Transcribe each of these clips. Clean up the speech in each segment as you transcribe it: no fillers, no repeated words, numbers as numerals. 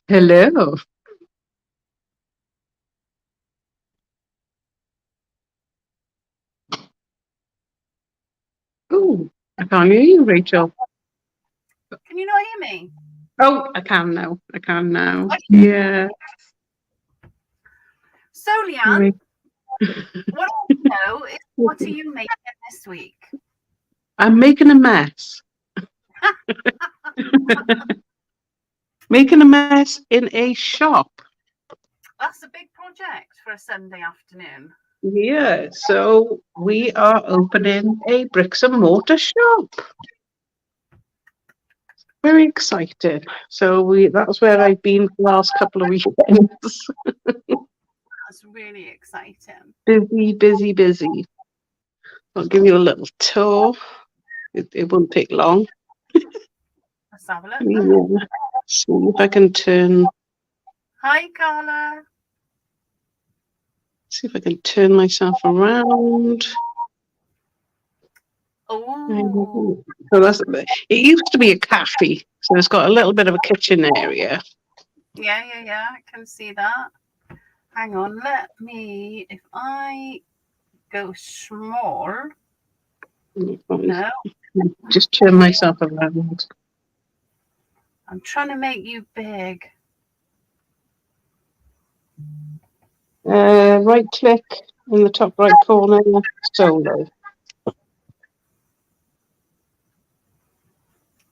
Hello. Oh, I can't hear you, Rachel. Can you not hear me? Oh, I can now. I can now. Yeah. So, Leanne, what I want to know is what are you making this week? I'm making a mess. Making a mess in a shop. That's a big project for a Sunday afternoon. Yeah. So we are opening a bricks and mortar shop. Very excited. So that's where I've been for the last couple of weekends. That's really exciting. Busy, busy, busy. I'll give you a little tour. It won't take long. Let's have a look. Yeah. See if I can turn. Hi, Carla. See if I can turn myself around. Oh, So it used to be a cafe, so it's got a little bit of a kitchen area. yeah. I can see that. Hang on, let me. If I go small, no, Just turn myself around. I'm trying to make you big. Right click in the top right corner, solo.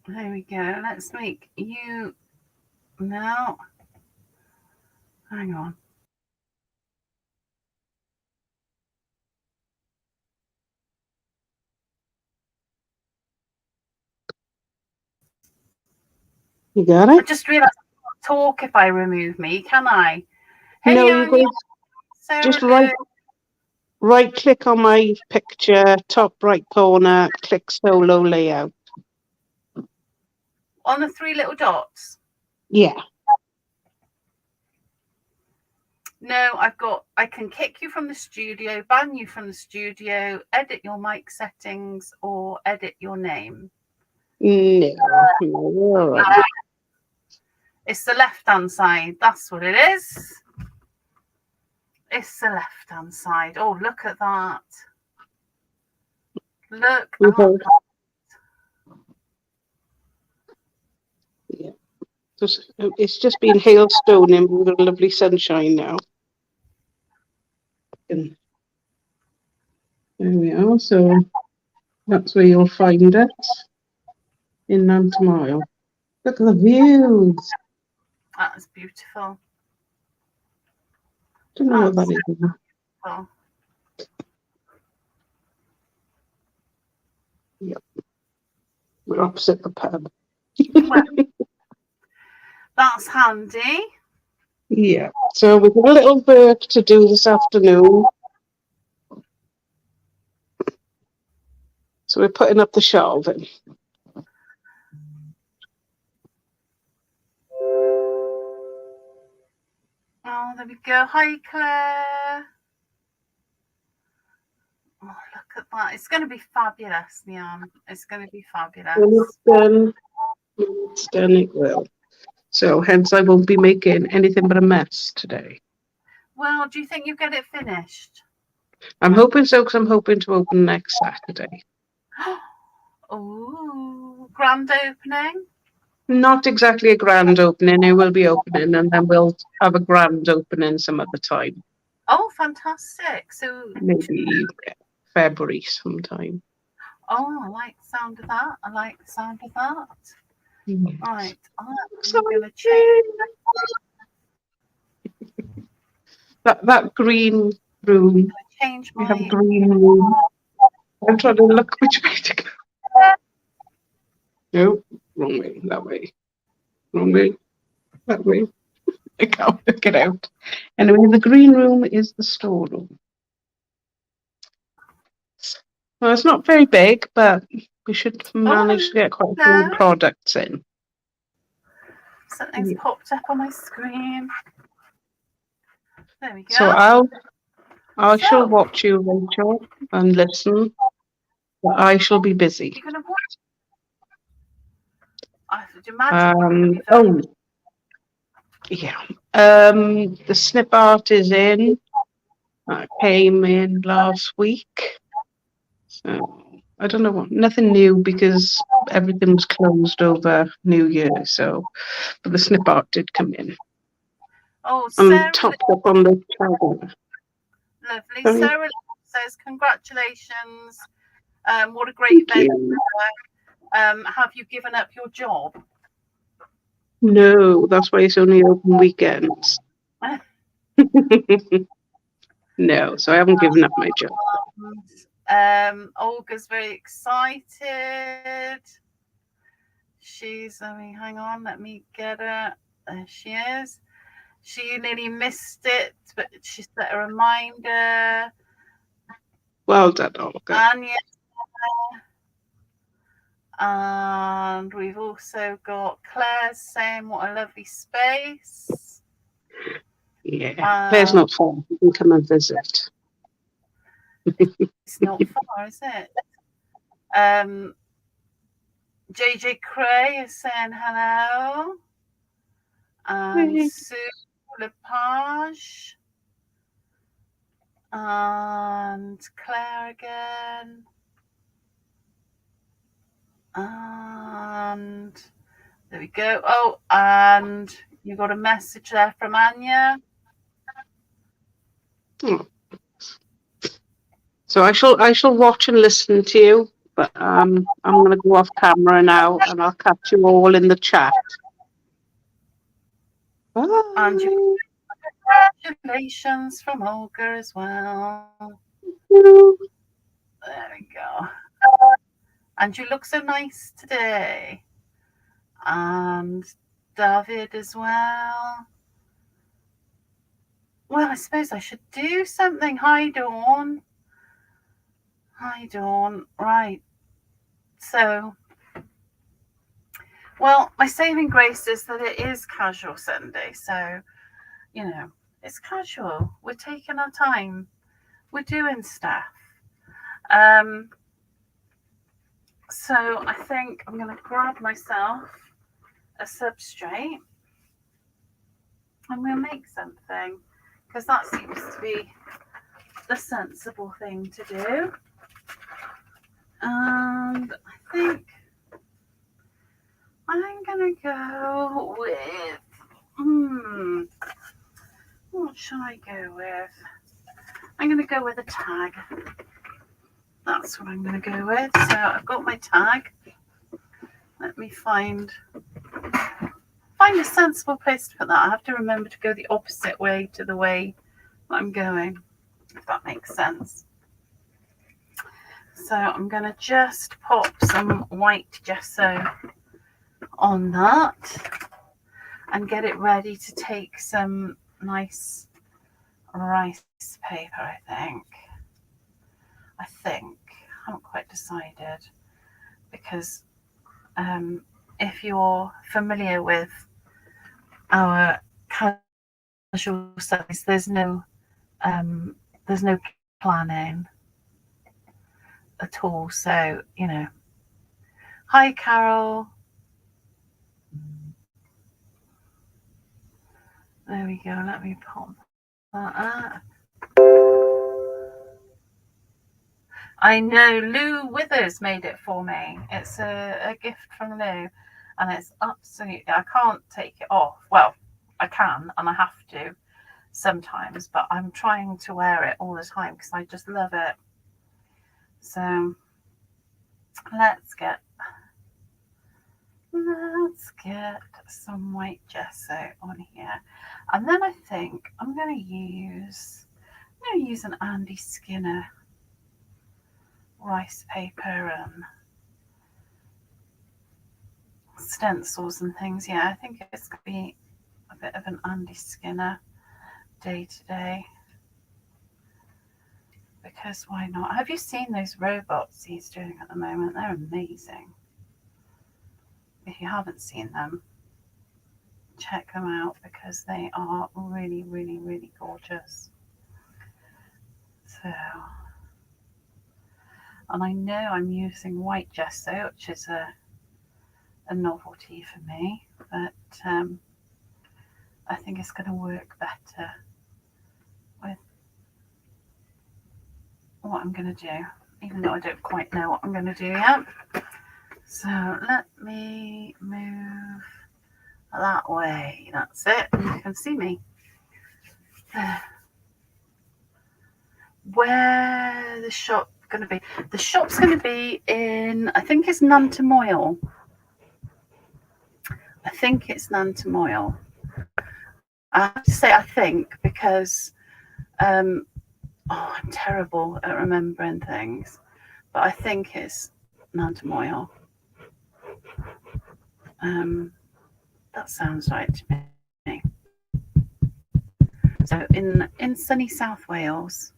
There we go. Let's make you. No, hang on. You got I it? just realised I can't talk if I remove me, can I? Hey, No, you go so just good. right click on my picture, top right corner, click solo layout. On the three little dots. Yeah. No, I can kick you from the studio, ban you from the studio, edit your mic settings, or edit your name. No. All right. It's the left-hand side. That's what it is. It's the left-hand side. Oh, look at that. Look at that. Yeah. It's just been hailstoning with a lovely sunshine now. And there we are. So that's where you'll find it in Nantamile. Look at the views. That is beautiful. Don't know what that is. Oh. Yep. We're opposite the pub. Well, that's handy. Yeah. So we've got a little work to do this afternoon. So we're putting up the shelving. Oh, there we go. Hi, Claire. Oh, look at that. It's going to be fabulous, Leanne. It's going to be fabulous. When it's done, it will. So hence I won't be making anything but a mess today. Well, do you think you get it finished? I'm hoping so, because I'm hoping to open next Saturday. Oh, grand opening? Not exactly a grand opening. It will be opening, and then we'll have a grand opening some other time. Oh, fantastic. So Maybe February sometime. Oh, I like the sound of that. I like the sound of that. Yes. Right. I'm going to change. That green room. Change We have a my. green room. I'm trying to look which way to go. No, wrong way. That way. Wrong way. That way. I can't work it out. Anyway, the green room is the storeroom. Well, it's not very big, but we should manage to get quite a few products in. Something's popped up on my screen. There we go. So I shall watch you, Rachel, and listen. But I shall be busy. You're going to watch? I imagine. Yeah. The snip art is in. That came in last week. So I don't know what, nothing new because everything was closed over New Year. So, but the snip art did come in. Oh, I'm Sarah, topped up on the travel. lovely. Sorry. Sarah says, congratulations. What a great Thank venture. you. Have you given up your job? No, that's why it's only open weekends. No, so I haven't given up my job. Olga's very excited. She's, I mean, hang on, let me get her. There she is. She nearly missed it, but she set a reminder. Well done, Olga. Anya. And we've also got Claire saying, what a lovely space. Yeah, Claire's not far. You can come and visit. It's not far, is it? JJ Cray is saying hello. And Sue Lepage. And Claire again. And there we go. Oh, and you got a message there from Anya. Oh. So I shall watch and listen to you, but I'm going to go off camera now, and I'll catch you all in the chat. Bye. And congratulations from Olga as well. There we go. And you look so nice today. And David as well. Well, I suppose I should do something. Hi, Dawn. Hi, Dawn. Right. So, well, my saving grace is that it is casual Sunday. So, you know, it's casual. We're taking our time. We're doing stuff. So I think I'm going to grab myself a substrate. I'm going to make something because that seems to be the sensible thing to do. And I think I'm going to go with, what should I go with? I'm going to go with a tag. That's what I'm going to go with. So I've got my tag. Let me find a sensible place to put that. I have to remember to go the opposite way to the way I'm going, if that makes sense. So I'm going to just pop some white gesso on that and get it ready to take some nice rice paper, I think. I haven't quite decided because if you're familiar with our casual studies, there's no planning at all. So, you know, hi Carol. There we go. Let me pop that up. I know Lou Withers made it for me. It's a gift from Lou, and it's absolutely, I can't take it off. Well, I can, and I have to sometimes, but I'm trying to wear it all the time because I just love it. So let's get some white gesso on here, and then I think I'm going to use an Andy Skinner rice paper and stencils and things. Yeah, I think it's going to be a bit of an Andy Skinner day today, because why not? Have you seen those robots he's doing at the moment? They're amazing. If you haven't seen them, check them out because they are really, really, really gorgeous. So, and I know I'm using white gesso, which is a novelty for me, but I think it's going to work better with what I'm going to do, even though I don't quite know what I'm going to do yet. So let me move that way. That's it. You can see me. Where the shop going to be? The shop's going to be in, I think it's Nantamoyle. I think it's Nantamoyle. I have to say I think because I'm terrible at remembering things, but I think it's Nantamoyle. That sounds right to me. So in sunny South Wales.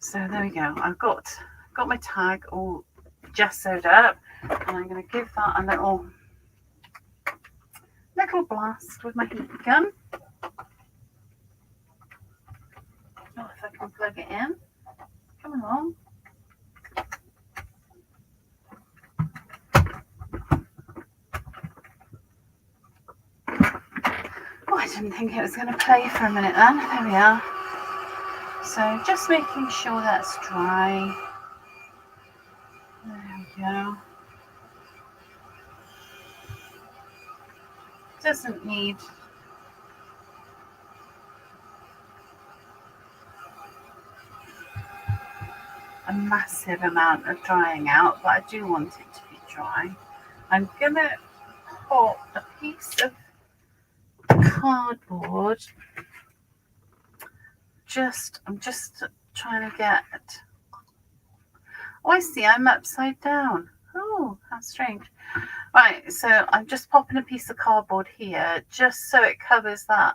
So there we go. I've got my tag all gessoed up, and I'm going to give that a little blast with my heat gun. Oh, if I can plug it in. Come along. Oh, I didn't think it was going to play for a minute then. There we are. So just making sure that's dry. There we go. Doesn't need a massive amount of drying out, but I do want it to be dry. I'm going to put a piece of cardboard. I'm just trying to get. Oh, I see. I'm upside down. Oh, how strange. Right, so I'm just popping a piece of cardboard here just so it covers that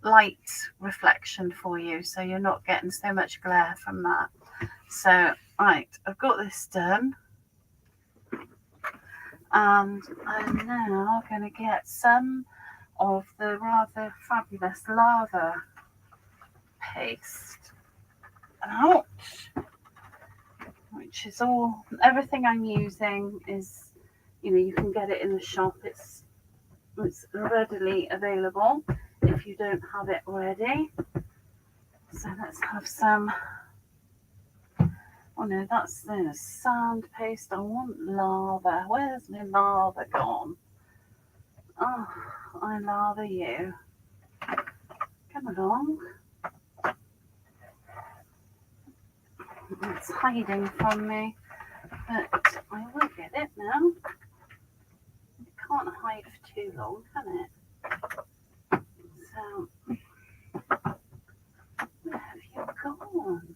light reflection for you, so you're not getting so much glare from that. So, right, I've got this done. And I'm now going to get some of the rather fabulous lava paste out, which is everything I'm using is, you can get it in the shop. It's readily available if you don't have it already. So let's have some. Oh no, that's the sand paste. I want lava. Where's my lava gone? Oh, I lava you. Come along. It's hiding from me, but I will get it now. It can't hide for too long, can it? So, where have you gone?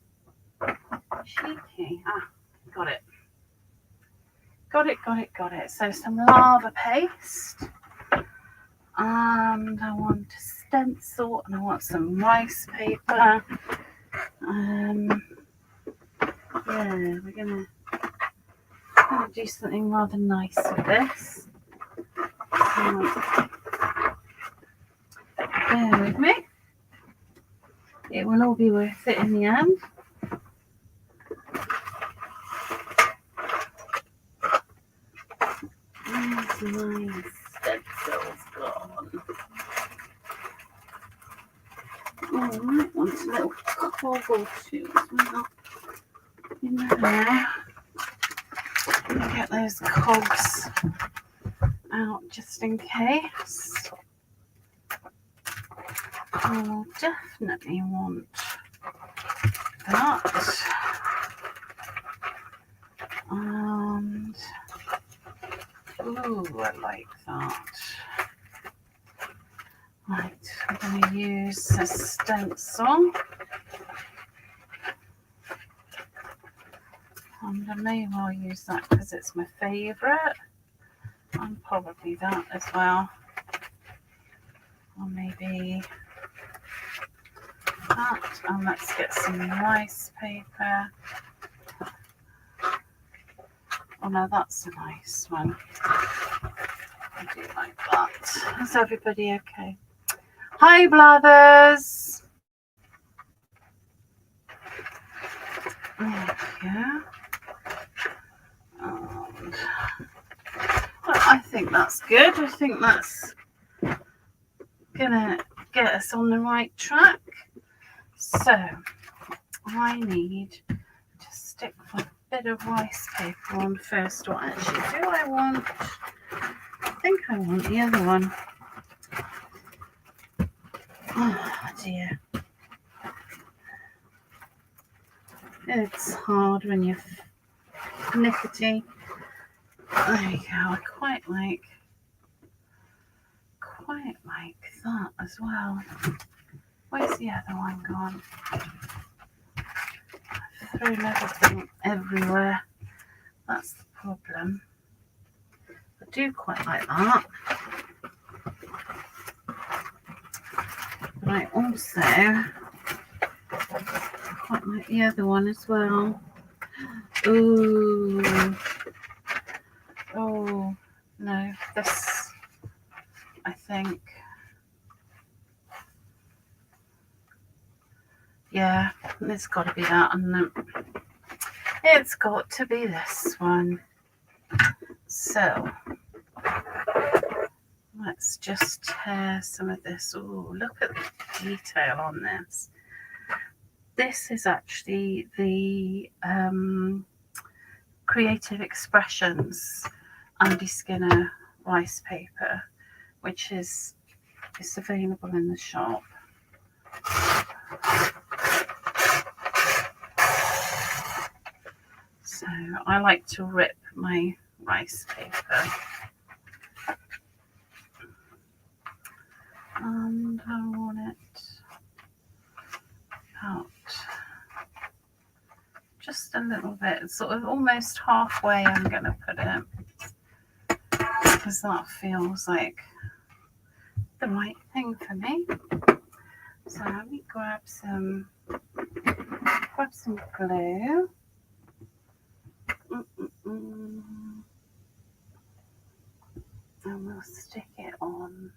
Cheeky. Got it. Got it. So some lava paste. And I want a stencil, and I want some rice paper. Yeah, we're gonna do something rather nice with this. So, bear with me. It will all be worth it in the end. Where's my stencils gone? Oh, I might want a little cobble too as well. In there. Get those cogs out just in case. I'll definitely want that. And I like that. Right, I'm going to use a stencil. And I may well use that because it's my favourite. And probably that as well. Or maybe that. And let's get some rice paper. Oh no, that's a nice one. I do like that. Is everybody okay? Hi, Blathers. There we go. And I think that's good. I think that's gonna get us on the right track. So I need to stick a bit of rice paper on first. Or actually, do I want? I think I want the other one. Oh dear. It's hard when you're finickety. There you go. I quite like that as well. Where's the other one gone? I've thrown everything everywhere. That's the problem. I do quite like that. But I also quite like the other one as well. Ooh. Oh, no. This, I think. Yeah, it's got to be that. And it's got to be this one. So, let's just tear some of this. Oh, look at the detail on this. This is actually the Creative Expressions Andy Skinner rice paper, which is available in the shop. So I like to rip my rice paper. And I want it out just a little bit, sort of almost halfway. I'm going to put it because that feels like the right thing for me. So let me grab some glue. And we'll stick it on.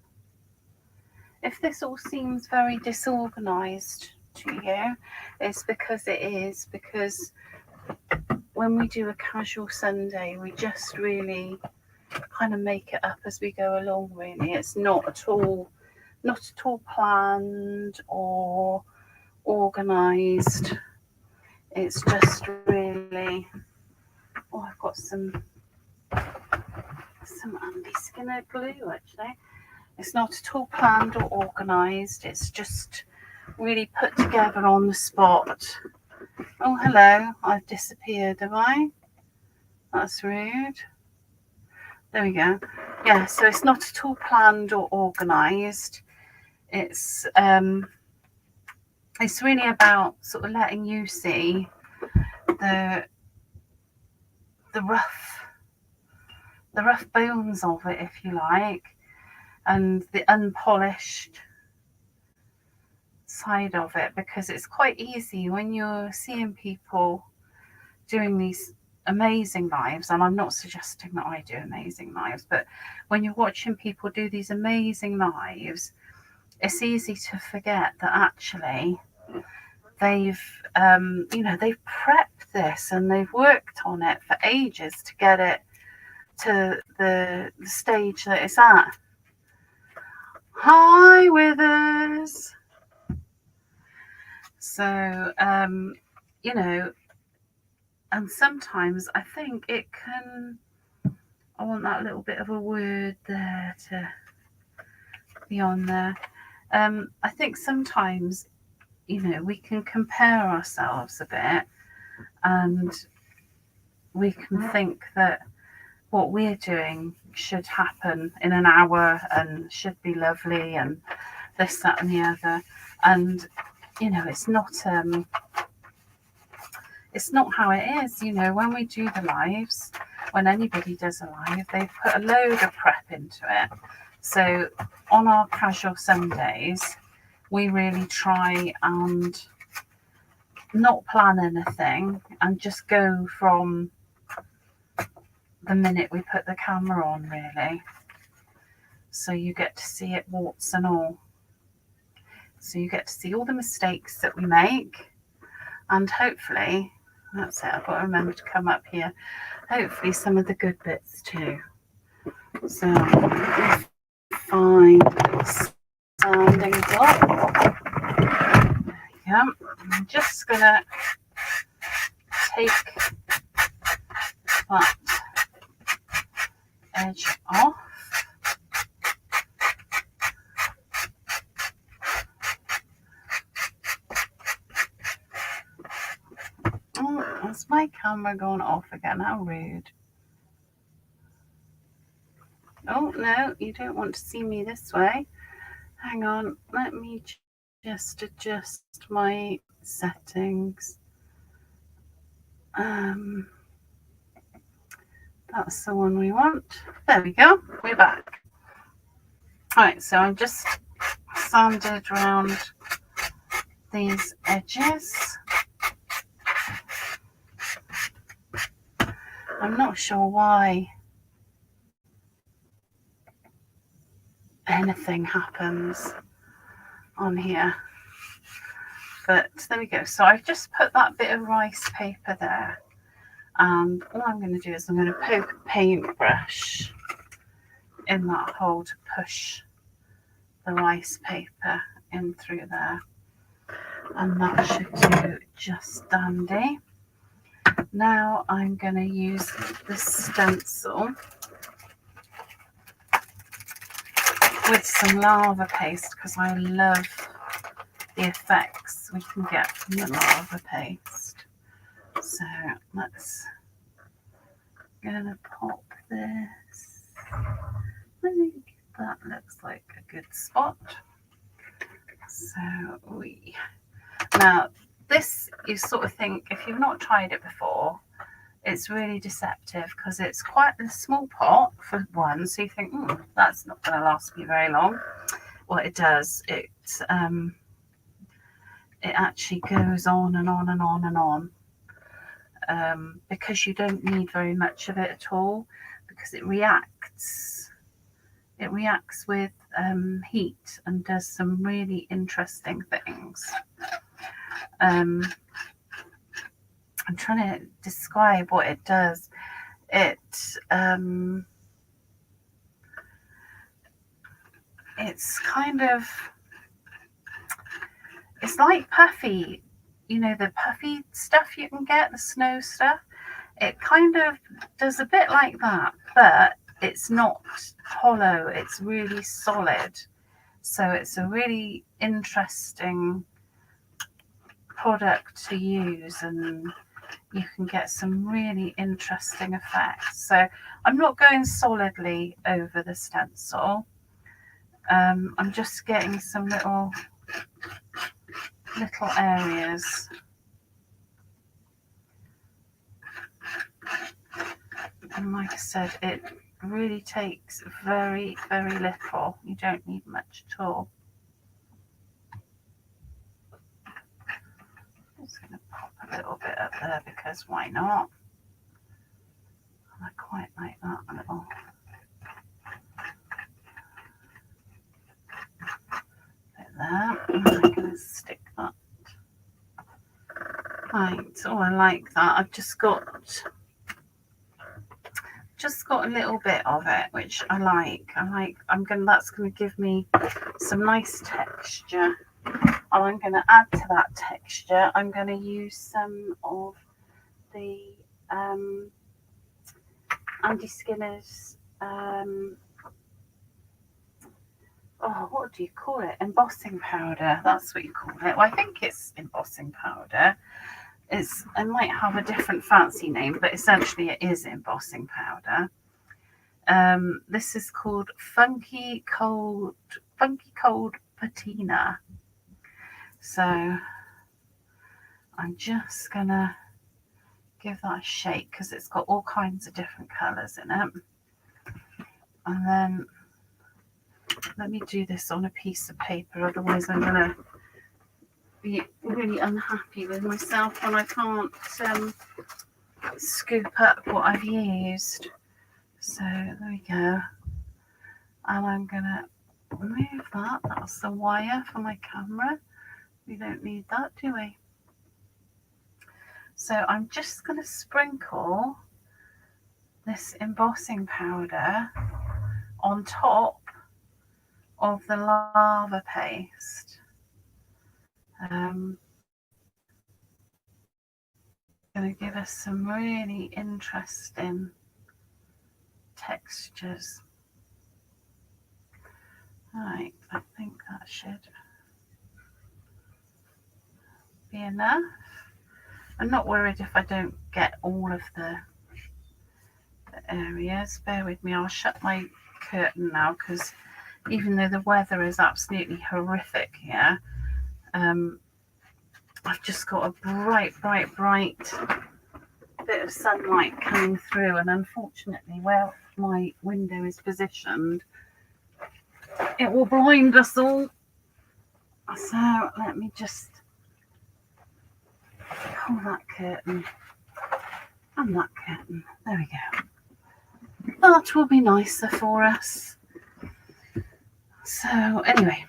If this all seems very disorganized to you, it's because it is, because when we do a casual Sunday, we just really kind of make it up as we go along, really. It's not at all planned or organized. It's just really, oh, I've got some Andy Skinner glue, actually. It's not at all planned or organised. It's just really put together on the spot. Oh, hello. I've disappeared, have I? That's rude. There we go. Yeah, so it's not at all planned or organised. It's really about sort of letting you see the rough bones of it, if you like, and the unpolished side of it, because it's quite easy when you're seeing people doing these amazing lives, and I'm not suggesting that I do amazing lives, but when you're watching people do these amazing lives, it's easy to forget that actually they've prepped this and they've worked on it for ages to get it to the stage that it's at. Hi, Withers. So, and sometimes I think it can, I want that little bit of a word there to be on there. I think sometimes, we can compare ourselves a bit, and we can think that what we're doing should happen in an hour and should be lovely and this, that and the other. And, it's not how it is. When we do the lives, when anybody does a live, they put a load of prep into it. So on our casual Sundays, we really try and not plan anything and just go from the minute we put the camera on, really. So you get to see it warts and all. So you get to see all the mistakes that we make, and hopefully, that's it, I've got to remember to come up here, hopefully some of the good bits too. So find some just going to take that edge off. Oh, has my camera gone off again? How rude. Oh, no, you don't want to see me this way. Hang on, let me just adjust my settings. That's the one we want. There we go, we're back. Alright, so I'm just sanded around these edges. I'm not sure why anything happens on here, but there we go. So I've just put that bit of rice paper there, and all I'm going to do is I'm going to poke a paintbrush in that hole to push the rice paper in through there, and that should do just dandy. Now I'm going to use the stencil with some lava paste because I love the effects we can get from the lava paste. So let's gonna pop this. I think that looks like a good spot. So now this, you sort of think, if you've not tried it before, it's really deceptive because it's quite a small pot for one, so you think, that's not going to last me very long. Well, it does. It actually goes on and on and on and on, because you don't need very much of it at all, because it reacts with heat and does some really interesting things. I'm trying to describe what it does. It's kind of, it's like puffy, you know, the puffy stuff you can get, the snow stuff. It kind of does a bit like that, but it's not hollow, it's really solid. So it's a really interesting product to use, and you can get some really interesting effects. So I'm not going solidly over the stencil. I'm just getting some little areas. And like I said, it really takes very, very little. You don't need much at all. I'm just going to pop a little bit up there because why not? I quite like that little. Bit there. And I'm going to stick that. Right, oh, I like that. I've just got a little bit of it, which I like. That's going to give me some nice texture. And I'm going to add to that texture, I'm going to use some of the Andy Skinner's, what do you call it? Embossing powder. That's what you call it. Well, I think it's embossing powder. It might have a different fancy name, but essentially it is embossing powder. This is called Funky Cold Patina. So I'm just gonna give that a shake because it's got all kinds of different colours in it. And then let me do this on a piece of paper, otherwise I'm gonna be really unhappy with myself when I can't scoop up what I've used. So there we go. And I'm gonna move that. That's the wire for my camera. We don't need that, do we? So I'm just going to sprinkle this embossing powder on top of the lava paste. going to give us some really interesting textures. Right, I think that should be enough. I'm not worried if I don't get all of the areas. Bear with me, I'll shut my curtain now, because even though the weather is absolutely horrific here, I've just got a bright bit of sunlight coming through, and unfortunately where my window is positioned, it will blind us all. So let me just pull that curtain and that curtain. There we go. That will be nicer for us. So anyway,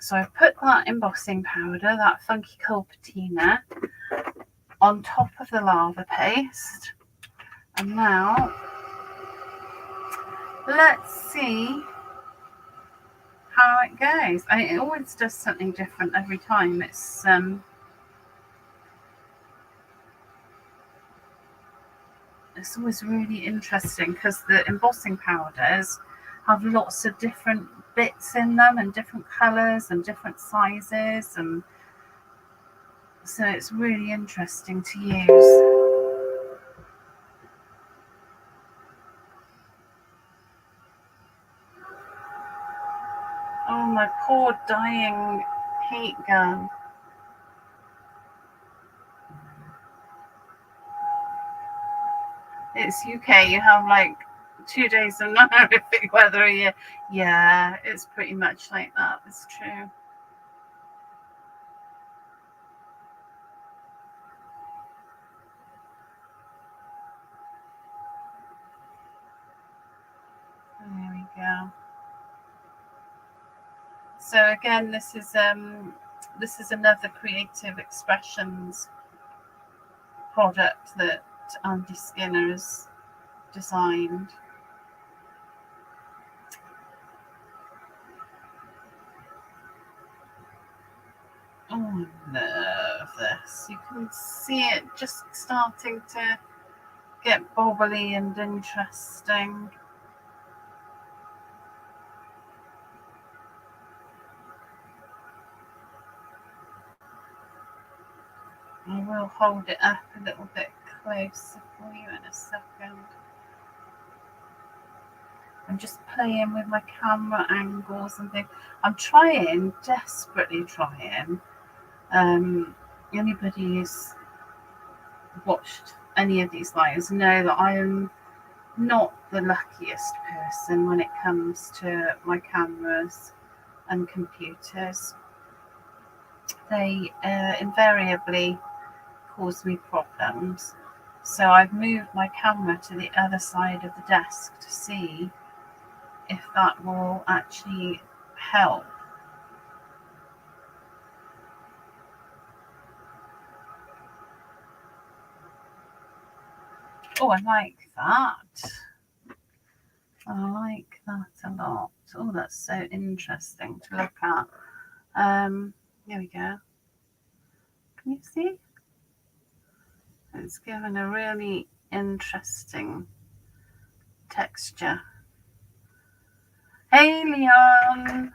so I've put that embossing powder, that funky coal patina, on top of the lava paste, and now let's see how it goes. I mean, it always does something different every time. It's always really interesting because the embossing powders have lots of different bits in them and different colours and different sizes, and so it's really interesting to use. Oh, my poor dying heat gun. It's UK, you have like 2 days of non-horrific weather a year. Yeah, it's pretty much like that, it's true. There we go. So again, this is another Creative Expressions product that Andy Skinner has designed. Oh, I love this. You can see it just starting to get bobbly and interesting. I will hold it up a little bit closer for you in a second. I'm just playing with my camera angles and things. I'm desperately trying. Anybody who's watched any of these lives know that I am not the luckiest person when it comes to my cameras and computers. They invariably cause me problems. So I've moved my camera to the other side of the desk to see if that will actually help. Oh, I like that. I like that a lot. Oh, that's so interesting to look at. There we go. Can you see? It's given a really interesting texture. Hey, Leon.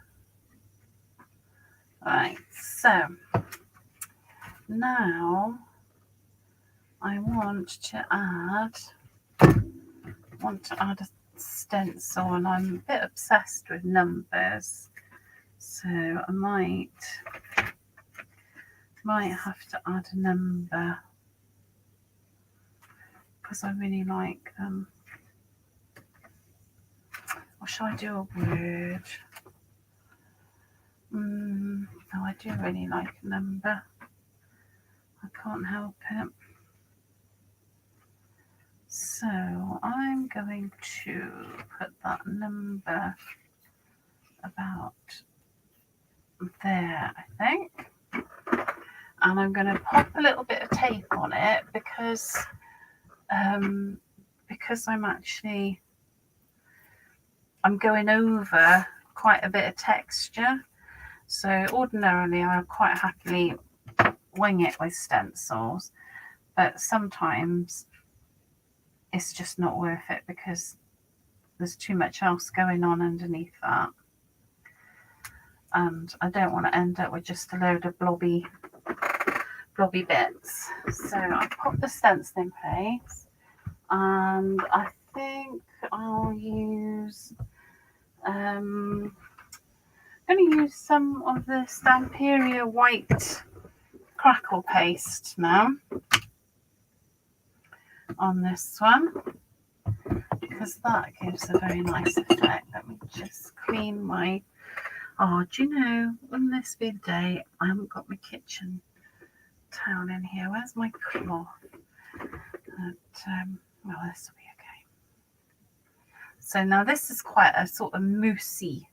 Right, so now I want to add a stencil, and I'm a bit obsessed with numbers, so I might have to add a number because I really like them. Or shall I do a word? No, I do really like a number. I can't help it. So I'm going to put that number about there, I think. And I'm going to pop a little bit of tape on it because I'm going over quite a bit of texture. So ordinarily I would quite happily wing it with stencils, but sometimes it's just not worth it because there's too much else going on underneath that, and I don't want to end up with just a load of blobby bits. So I put the stencil in place, and I think I'll use I'm going to use some of the Stamperia white crackle paste now on this one, because that gives a very nice effect. Let me just clean my... Oh, do you know, wouldn't this be the day? I haven't got my kitchen towel in here. Where's my cloth? Well, this will be okay. So now this is quite a sort of moussey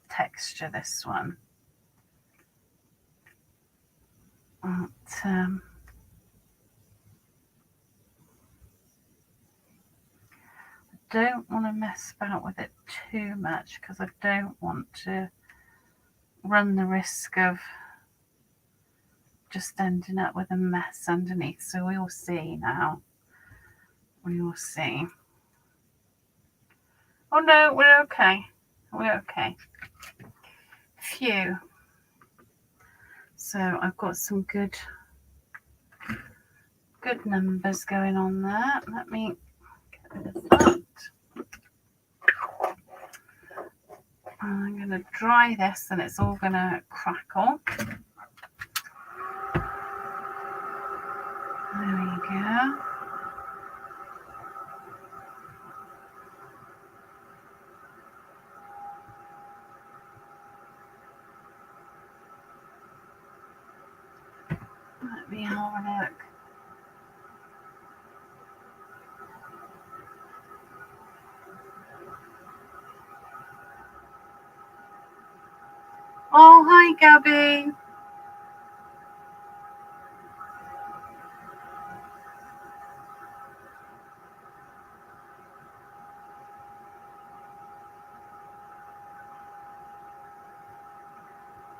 texture, this one. But, don't want to mess about with it too much because I don't want to run the risk of just ending up with a mess underneath. So we will see now. We will see. Oh no, we're okay. We're okay. Phew. So I've got some good numbers going on there. Let me get rid of that. I'm going to dry this and it's all going to crackle. There we go. Let me have a look. Oh, hi, Gabby.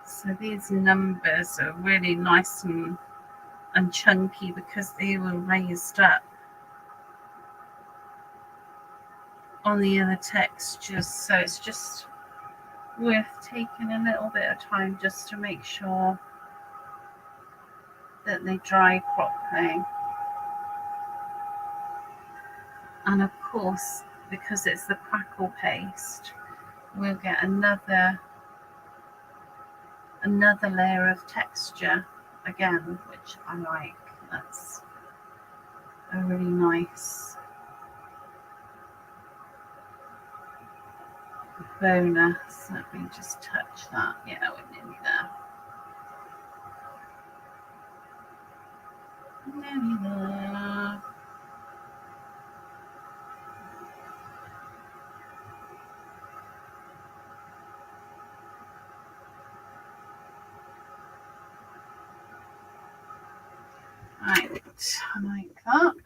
So these numbers are really nice and chunky because they were raised up on the other textures. So it's just worth taking a little bit of time just to make sure that they dry properly. And of course, because it's the crackle paste, we'll get another layer of texture again, which I like. That's a really nice bonus. Let me just touch that. Yeah, we're nearly there. Nearly there. Right, like that.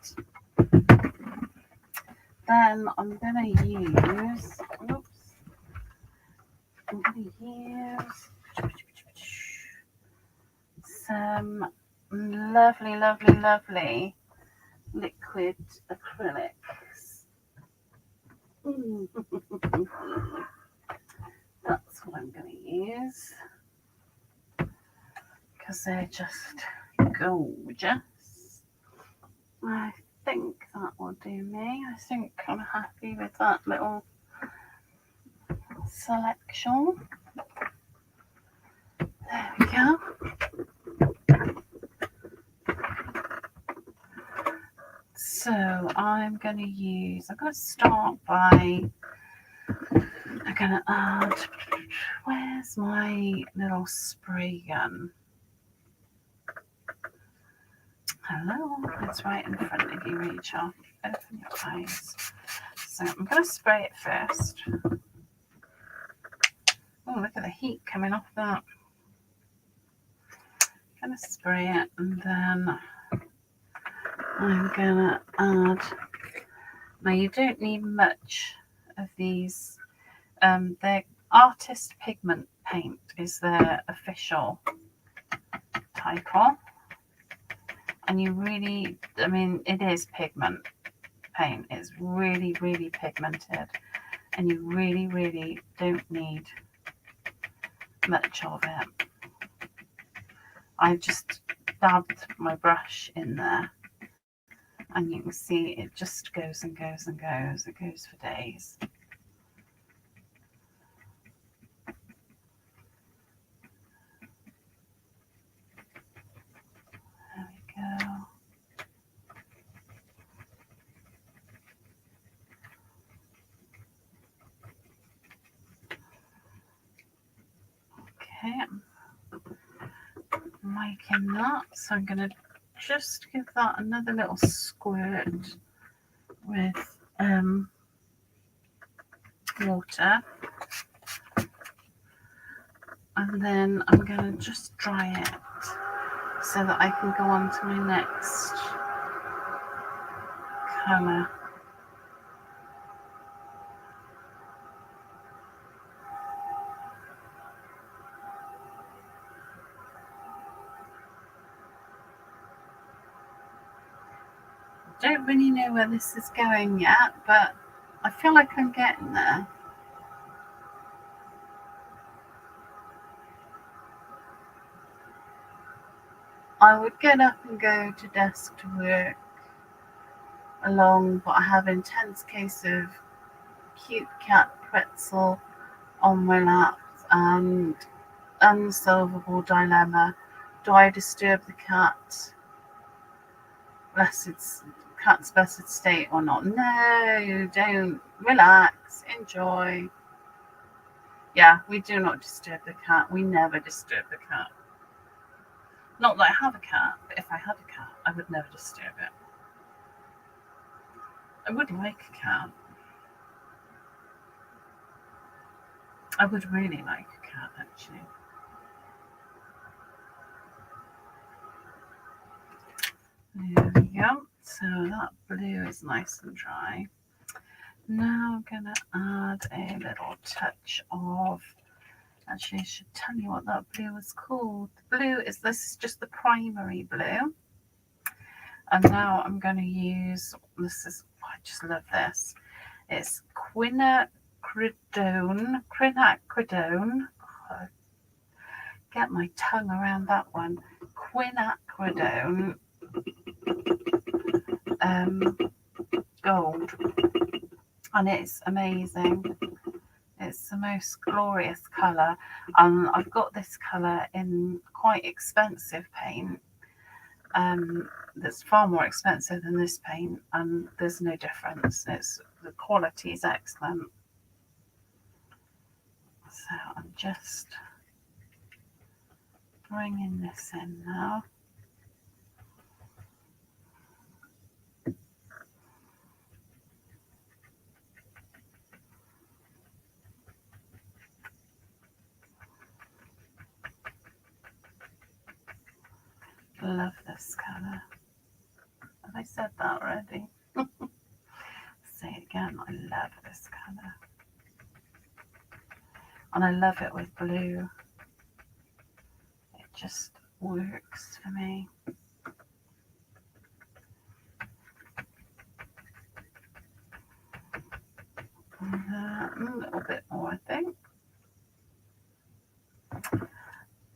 Then I'm going to use, some lovely liquid acrylics. That's what I'm going to use because they're just gorgeous. I think that will do me. I think I'm happy with that little selection. There we go. So I'm going to start by, I'm going to add, where's my little spray gun? Hello, it's right in front of you, Rachel. Open your eyes. So I'm going to spray it first. Oh, look at the heat coming off that. I'm going to spray it and then I'm going to add. Now you don't need much of these. Their Artist Pigment Paint is their official title. And you really, I mean, it is pigment paint. It's really, really pigmented. And you really, really don't need much of it. I just dabbed my brush in there. And you can see it just goes and goes and goes. It goes for days. There we go. Okay, I'm liking that. So I'm going to just give that another little squirt with water. And then I'm going to just dry it so that I can go on to my next colour. Don't really know where this is going yet, but I feel like I'm getting there. I would get up and go to desk to work along, but I have an intense case of cute cat pretzel on my lap and unsolvable dilemma. Do I disturb the cat's blessed state or not? No, don't. Relax, enjoy. Yeah, we do not disturb the cat. We never disturb the cat. Not that I have a cat, but if I had a cat, I would never disturb it. I would like a cat. I would really like a cat, actually. There we go. So that blue is nice and dry. Now I'm going to add a little touch of, actually I should tell you what that blue is called. The blue is, this is just the primary blue. And now I'm going to use, this is, I just love this. It's quinacridone. Oh, get my tongue around that one. Quinacridone gold. And it's amazing. It's the most glorious colour. I've got this colour in quite expensive paint. That's far more expensive than this paint, and there's no difference. The quality is excellent. So I'm just bringing this in now. Love this colour. Have I said that already? Say it again. I love this colour. And I love it with blue. It just works for me. A little bit more, I think.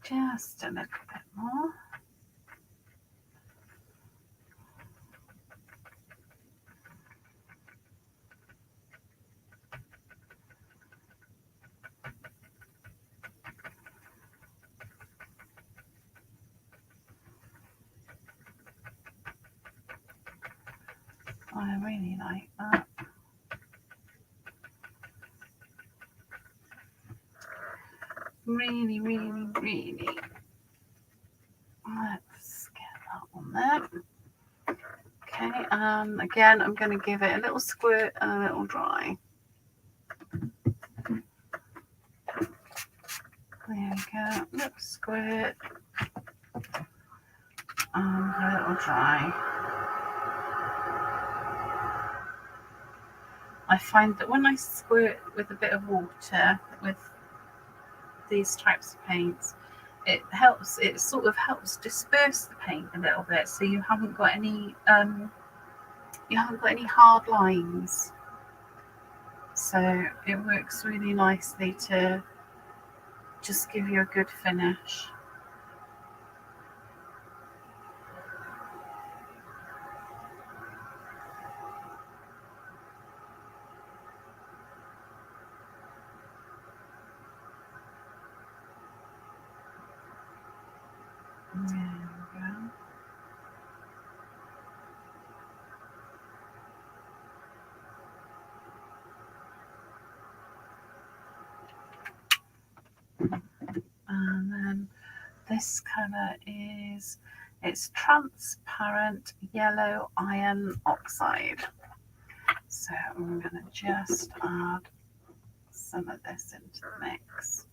Just a little bit more. I really like that. Really, really, really. Let's get that one there. Okay, and again, I'm going to give it a little squirt and a little dry. There we go, little squirt and a little dry. I find that when I squirt with a bit of water with these types of paints, it sort of helps disperse the paint a little bit, so you haven't got any hard lines. So it works really nicely to just give you a good finish. There we go. And then this colour it's transparent yellow iron oxide. So I'm going to just add some of this into the mix.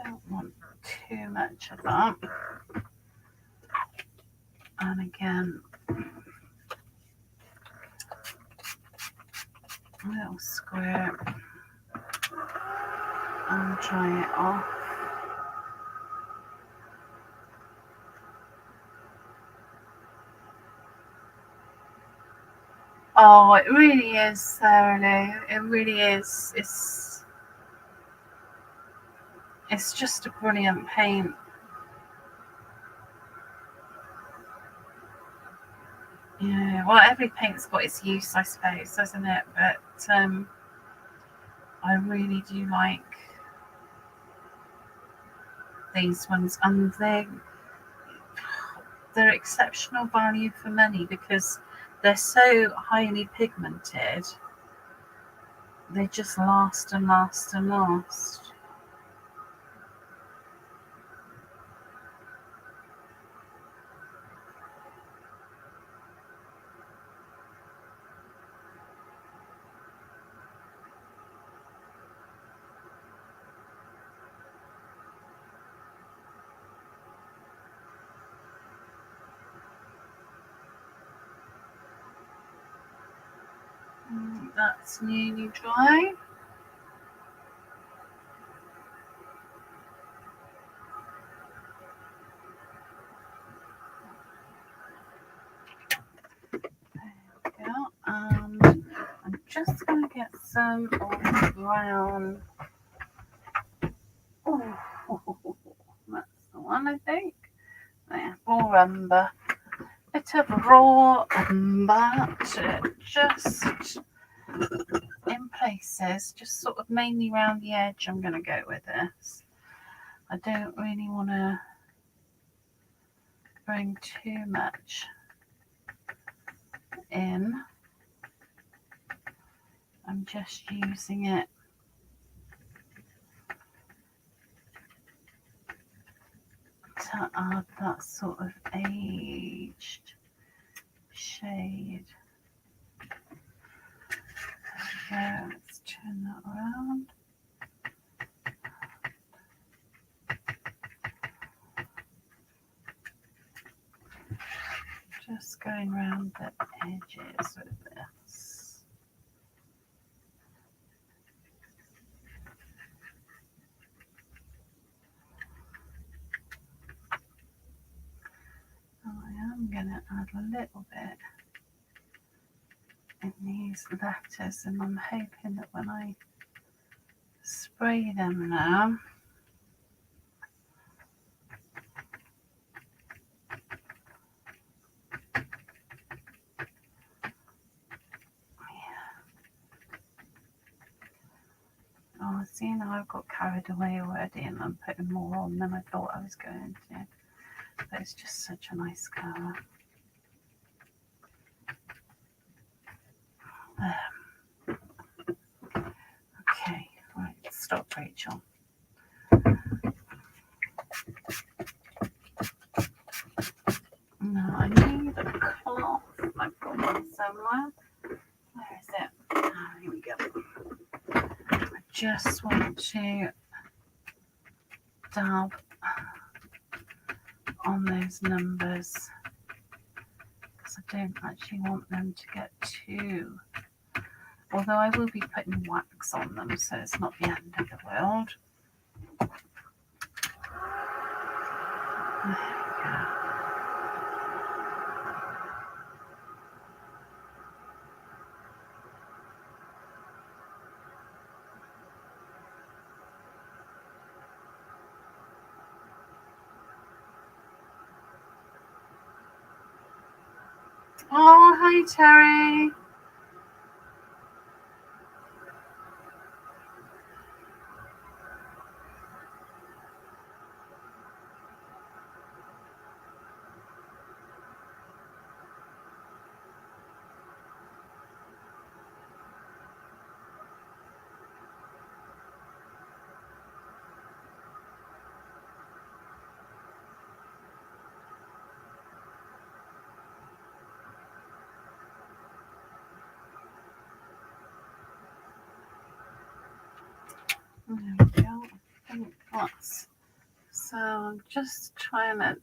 Don't want too much of that. And again, a little squirt and dry it off. Oh, it really is, Sarah. It really is. It's just a brilliant paint. Yeah, well, every paint's got its use, I suppose, doesn't it? But I really do like these ones, and they're exceptional value for money because they're so highly pigmented. They just last and last and last. That's nearly dry. And I'm just going to get some of the brown. Oh, that's the one, I think. Yeah, raw umber. Bit of raw umber, just in places, just sort of mainly around the edge. I'm going to go with this. I don't really want to bring too much in. I'm just using it to add that sort of aged shade. There we go. Let's turn that around. Just going around the edges with this. I am going to add a little bit in these letters, and I'm hoping that when I spray them now, oh, see, now I've got carried away already and I'm putting more on than I thought I was going to. But it's just such a nice colour. Okay, right, stop, Rachel. somewhere. Where is it? Oh, here we go. I just want to dab on those numbers because I don't actually want them to get too, although I will be putting wax on them, so it's not the end of the world. There we go. Oh, hi Terry. There we go. I think that's, so I'm just trying to,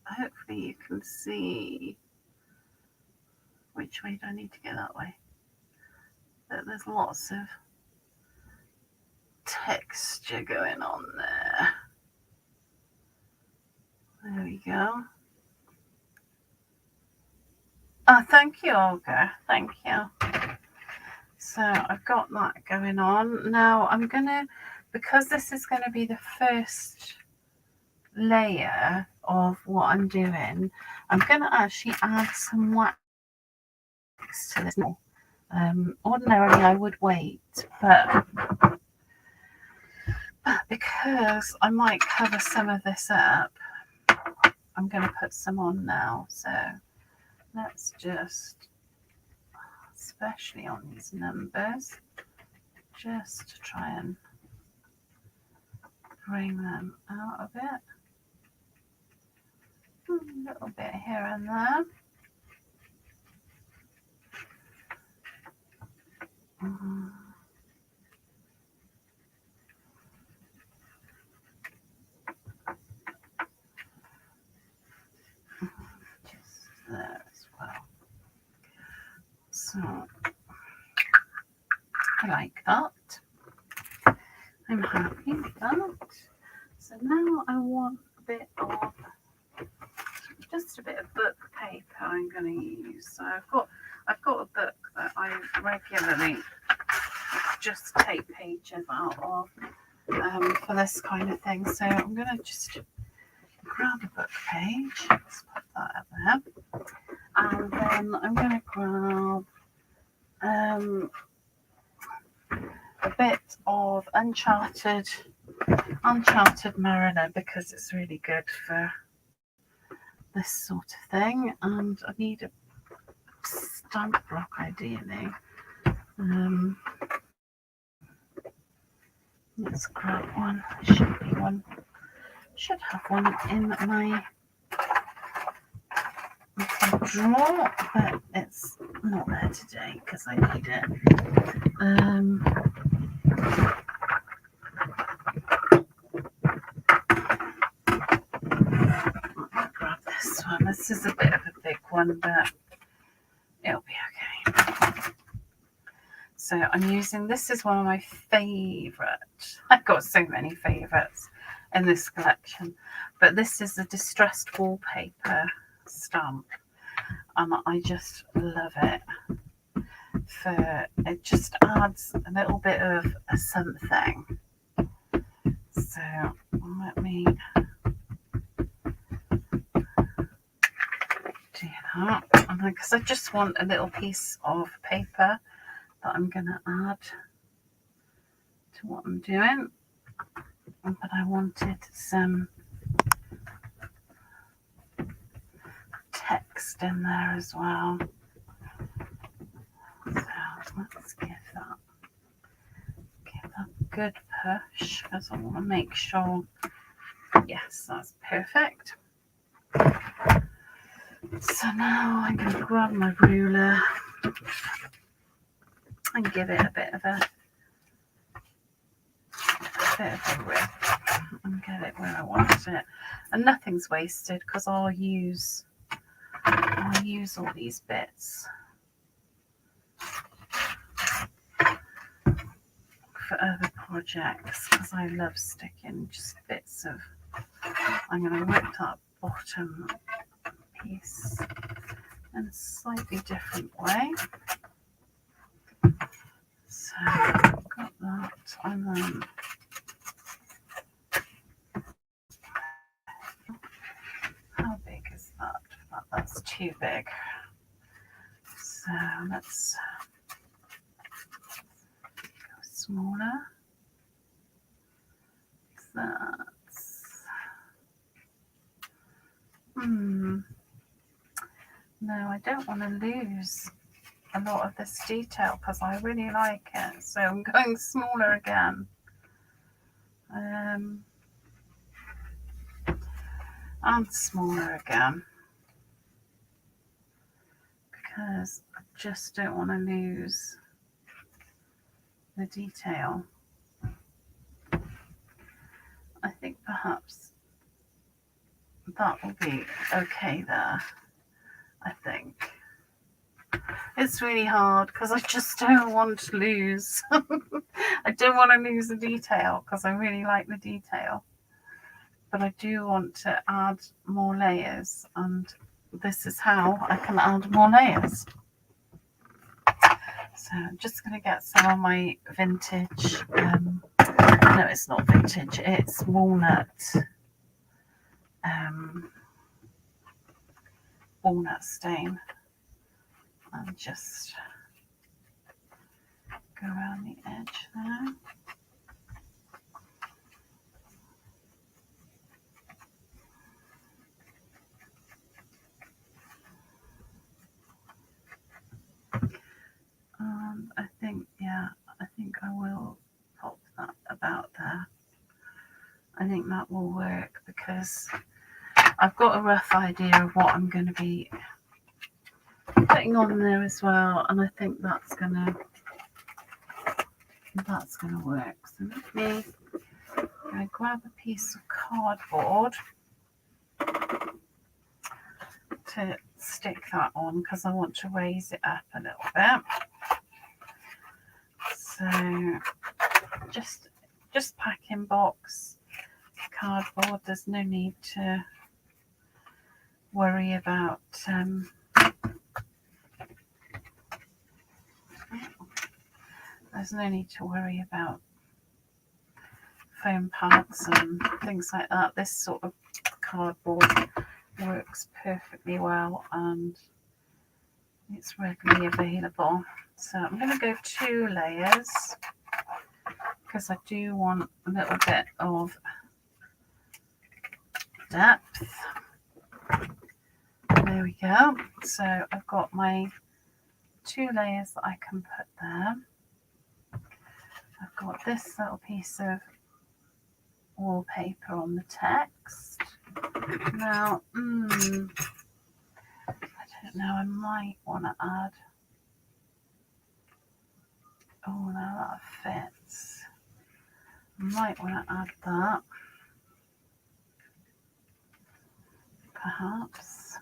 hopefully you can see which way do I need to go, that way. There's lots of texture going on there. There we go. Oh, thank you, Olga. Thank you. So I've got that going on. Now I'm going to, because this is going to be the first layer of what I'm doing, I'm going to actually add some wax to this. Ordinarily I would wait, but because I might cover some of this up, I'm going to put some on now. So let's just, especially on these numbers, just to try and bring them out a bit. A little bit here and there. Just there as well. So I like that. I'm happy with that. So now I want a bit of, just a bit of book paper I'm going to use. So I've got a book that I regularly just take pages out of for this kind of thing. So I'm going to just grab a book page. Let's put that up there. And then I'm going to grab a bit of Uncharted Mariner because it's really good for this sort of thing. And I need a stamp block ideally. Let's grab one. Should be one. Should have one in my drawer, but it's not there today because I need it. I'll grab this one. This is a bit of a big one, but it'll be okay. So I'm using, this is one of my favourites. I've got so many favourites in this collection, but this is a distressed wallpaper stamp, and I just love it. It just adds a little bit of a something. So let me do that, because I just want a little piece of paper that I'm going to add to what I'm doing, but I wanted some text in there as well. So let's give that a good push because I want to make sure, yes, that's perfect. So now I'm going to grab my ruler and give it a bit of a rip and get it where I want it. And nothing's wasted because I'll use all these bits for other projects because I love sticking just bits of. I'm going to whip that bottom piece in a slightly different way. So I've got that, and then how big is that? That's too big. So let's go smaller. That's no, I don't want to lose a lot of this detail because I really like it. So I'm going smaller again. And smaller again because I just don't want to lose the detail. I think perhaps that will be okay there. I think it's really hard because I just don't want to lose. I don't want to lose the detail because I really like the detail, but I do want to add more layers, and this is how I can add more layers. So I'm just going to get some of my vintage, no, it's not vintage, it's walnut stain, and just go around the edge there. I think I will pop that about there. I think that will work because I've got a rough idea of what I'm going to be putting on there as well, and I think that's going to work. So let me grab a piece of cardboard to stick that on because I want to raise it up a little bit. So just packing box cardboard. There's no need to worry about foam pads and things like that. This sort of cardboard works perfectly well and it's readily available. So I'm going to go 2 layers because I do want a little bit of depth. There we go. So I've got my 2 layers that I can put there. I've got this little piece of wallpaper on the text. Now, I don't know, I might want to add. Oh, now that fits. I might want to add that. Perhaps.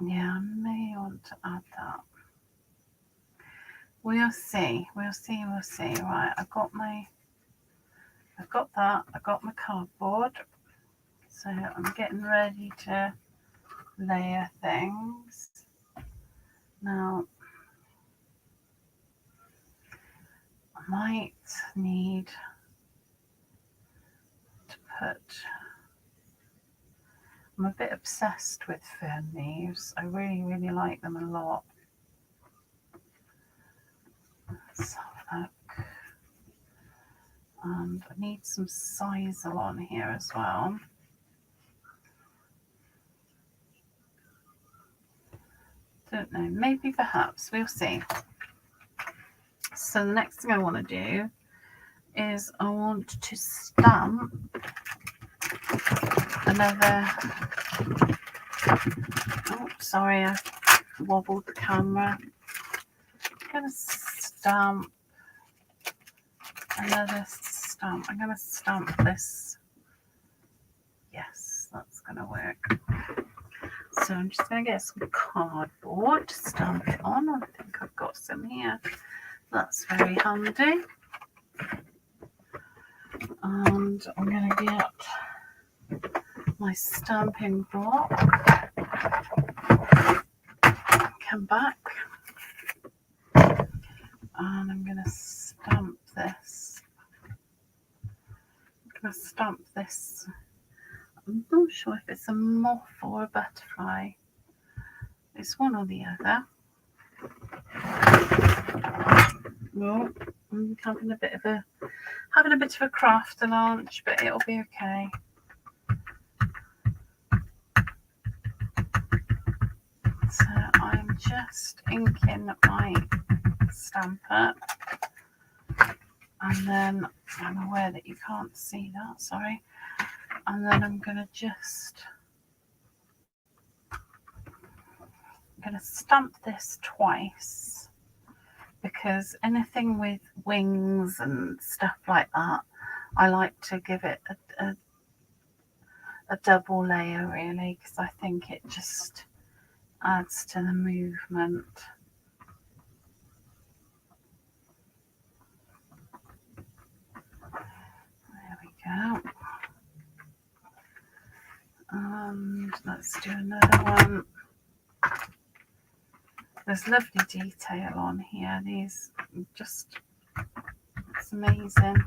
Yeah, I may want to add that. We'll see. Right, I've got that. I've got my cardboard. So I'm getting ready to layer things. Now, I might need to put. I'm a bit obsessed with fern leaves. I really, really like them a lot. Let's have a look. And I need some sisal on here as well. Don't know, maybe perhaps, we'll see. So the next thing I want to do is I want to stamp another. Oh, sorry, I wobbled the camera. I'm going to stamp another stamp. I'm going to stamp this. Yes, that's going to work. So I'm just going to get some cardboard to stamp it on. I think I've got some here. That's very handy. And I'm going to get my stamping block. Come back. And I'm going to stamp this. I'm going to stamp this. I'm not sure if it's a moth or a butterfly. It's one or the other. Well, I'm having a bit of a craft to lunch, but it'll be okay. So I'm just inking my stamper, and then I'm aware that you can't see that, sorry. And then I'm going to stamp this twice, because anything with wings and stuff like that, I like to give it a double layer, really, because I think it just adds to the movement. There we go. And let's do another one. There's lovely detail on here. These just, it's amazing.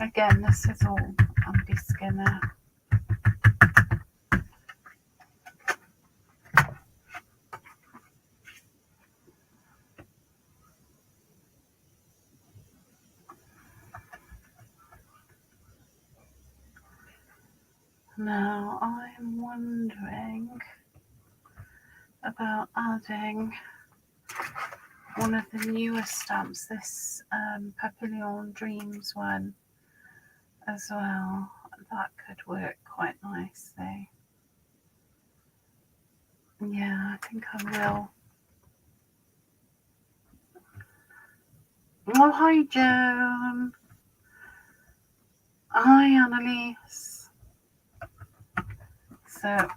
Again, this is all Andy Skinner. Now I'm wondering about adding one of the newer stamps, this Papillon Dreams one as well. That could work quite nicely. Yeah, I think I will. Oh, hi Joan. Hi Annalise. So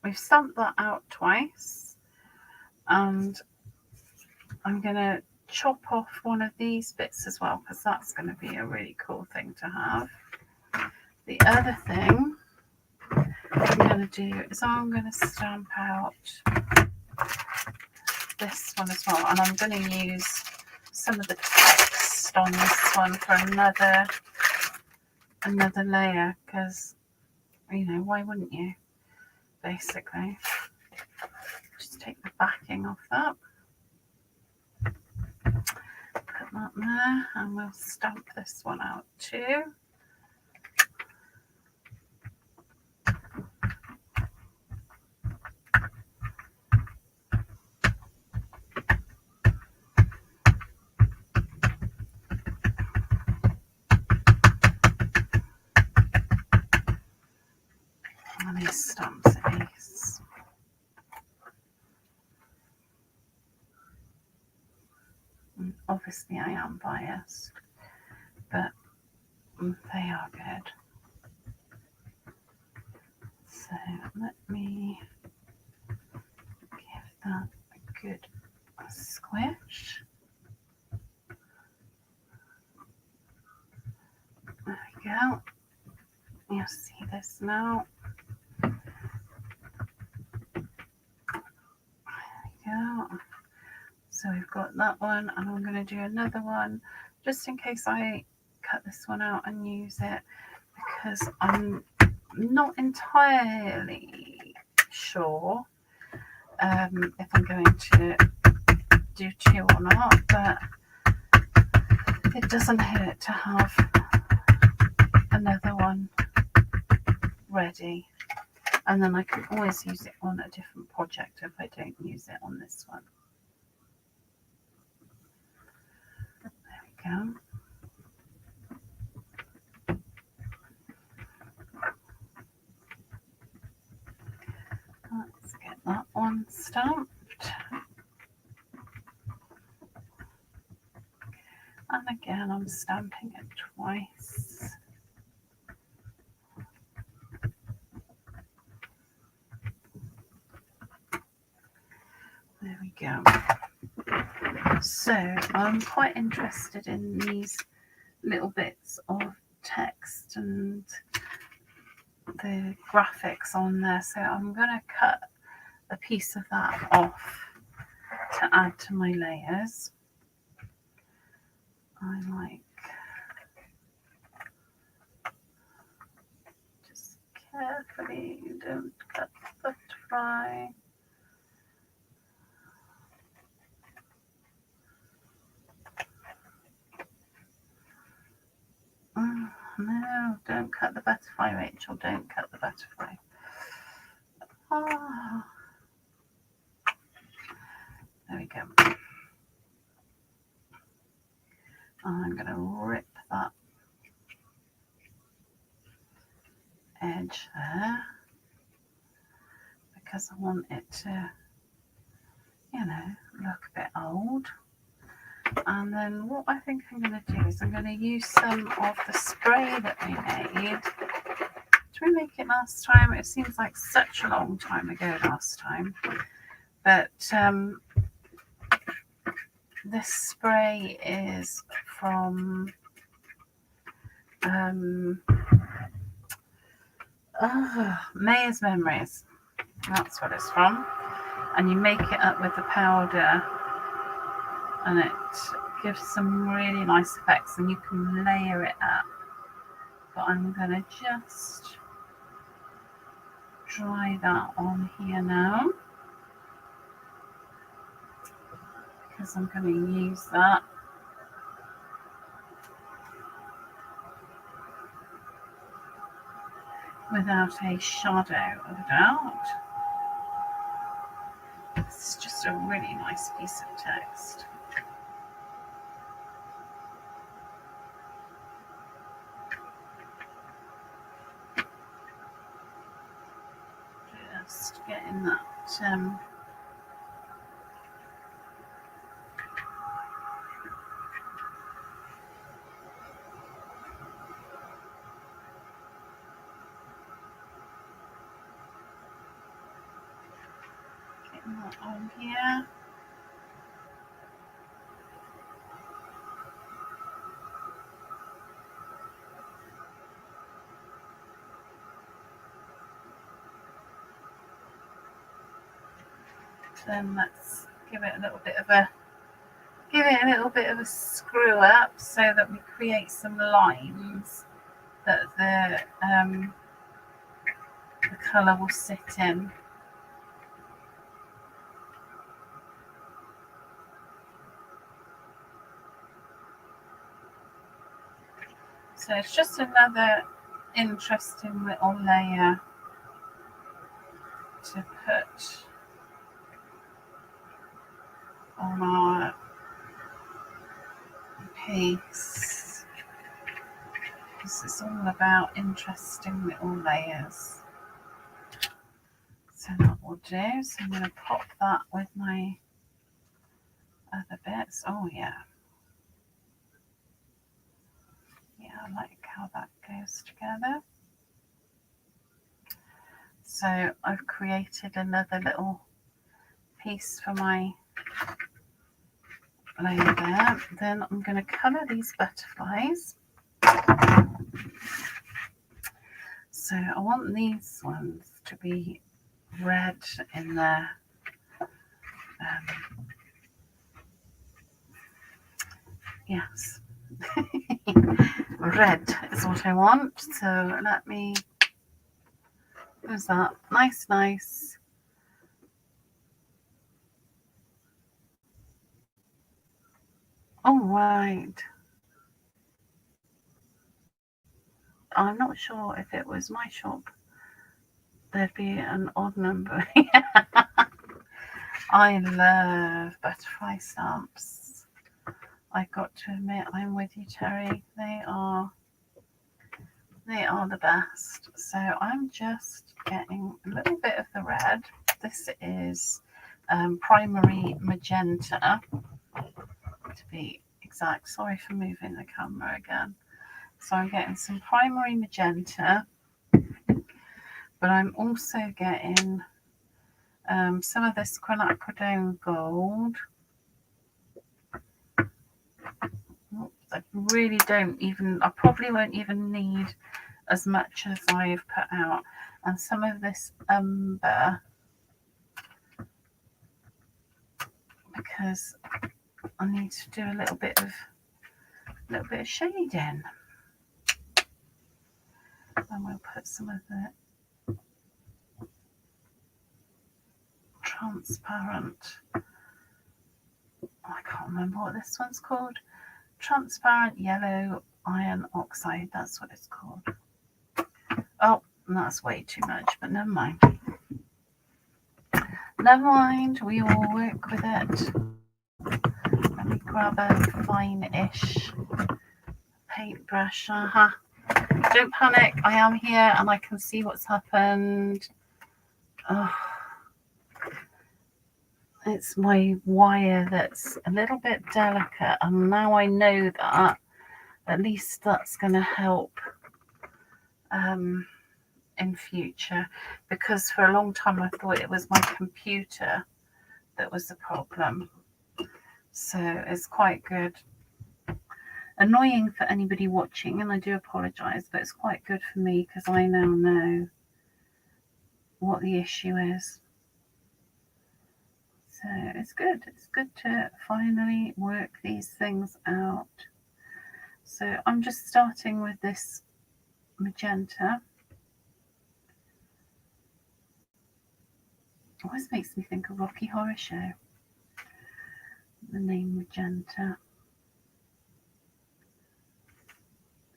we've stamped that out twice, and I'm going to chop off one of these bits as well, because that's going to be a really cool thing to have. The other thing I'm going to do is I'm going to stamp out this one as well, and I'm going to use some of the text on this one for another layer, because, you know, why wouldn't you, basically. Just take the backing off that, put that there, and we'll stamp this one out too. And these stamps are ace. And obviously I am biased, but they are good. So let me give that a good squish. There we go. You'll see this now. There we go. So we've got that one, and I'm going to do another one just in case I cut this one out and use it, because I'm not entirely sure if I'm going to do two or not, but it doesn't hurt to have another one ready, and then I can always use it on a different project if I don't use it on this one. There we go. one stamped. And again, I'm stamping it twice. There we go. So I'm quite interested in these little bits of text and the graphics on there. So I'm going to cut a piece of that off to add to my layers. I like just carefully, don't cut the butterfly. Oh, no, don't cut the butterfly, Rachel. Don't cut the butterfly. Oh. There we go. I'm going to rip that edge there because I want it to, you know, look a bit old. And then what I think I'm going to do is I'm going to use some of the spray that we made. Did we make it last time? It seems like such a long time ago last time. But this spray is from Maya's Memories. That's what it's from. And you make it up with the powder and it gives some really nice effects and you can layer it up. But I'm going to just dry that on here now because I'm going to use that. Without a shadow of a doubt. It's just a really nice piece of text. Just getting that on here. Then let's give it a little bit of a screw up so that we create some lines that the colour will sit in. So it's just another interesting little layer to put on our piece. This is all about interesting little layers. So that will do. So I'm going to pop that with my other bits. Oh yeah. Yeah, I like how that goes together. So I've created another little piece for my layer there. Then I'm going to colour these butterflies. So I want these ones to be red in there. Yes. Red is what I want. So let me, where's that? Nice. All right. I'm not sure if it was my shop. There'd be an odd number. I love butterfly stamps. I've got to admit, I'm with you, Terry. They are the best. So I'm just getting a little bit of the red. This is primary magenta, to be exact. Sorry for moving the camera again. So I'm getting some primary magenta, but I'm also getting some of this quinacridone gold. I really don't even, I probably won't even need as much as I've put out. And some of this umber, because I need to do a little bit of shading. And we'll put some of the transparent, I can't remember what this one's called. Transparent yellow iron oxide, that's what it's called. Oh, that's way too much, but never mind. Never mind, we will work with it. Let me grab a fine-ish paintbrush. Don't panic, I am here and I can see what's happened. Oh, it's my wire that's a little bit delicate, and now I know that, at least that's going to help in future, because for a long time I thought it was my computer that was the problem. So it's quite good. Annoying for anybody watching, and I do apologise, but it's quite good for me because I now know what the issue is. So it's good. It's good to finally work these things out. So I'm just starting with this magenta. Always makes me think of Rocky Horror Show. The name magenta.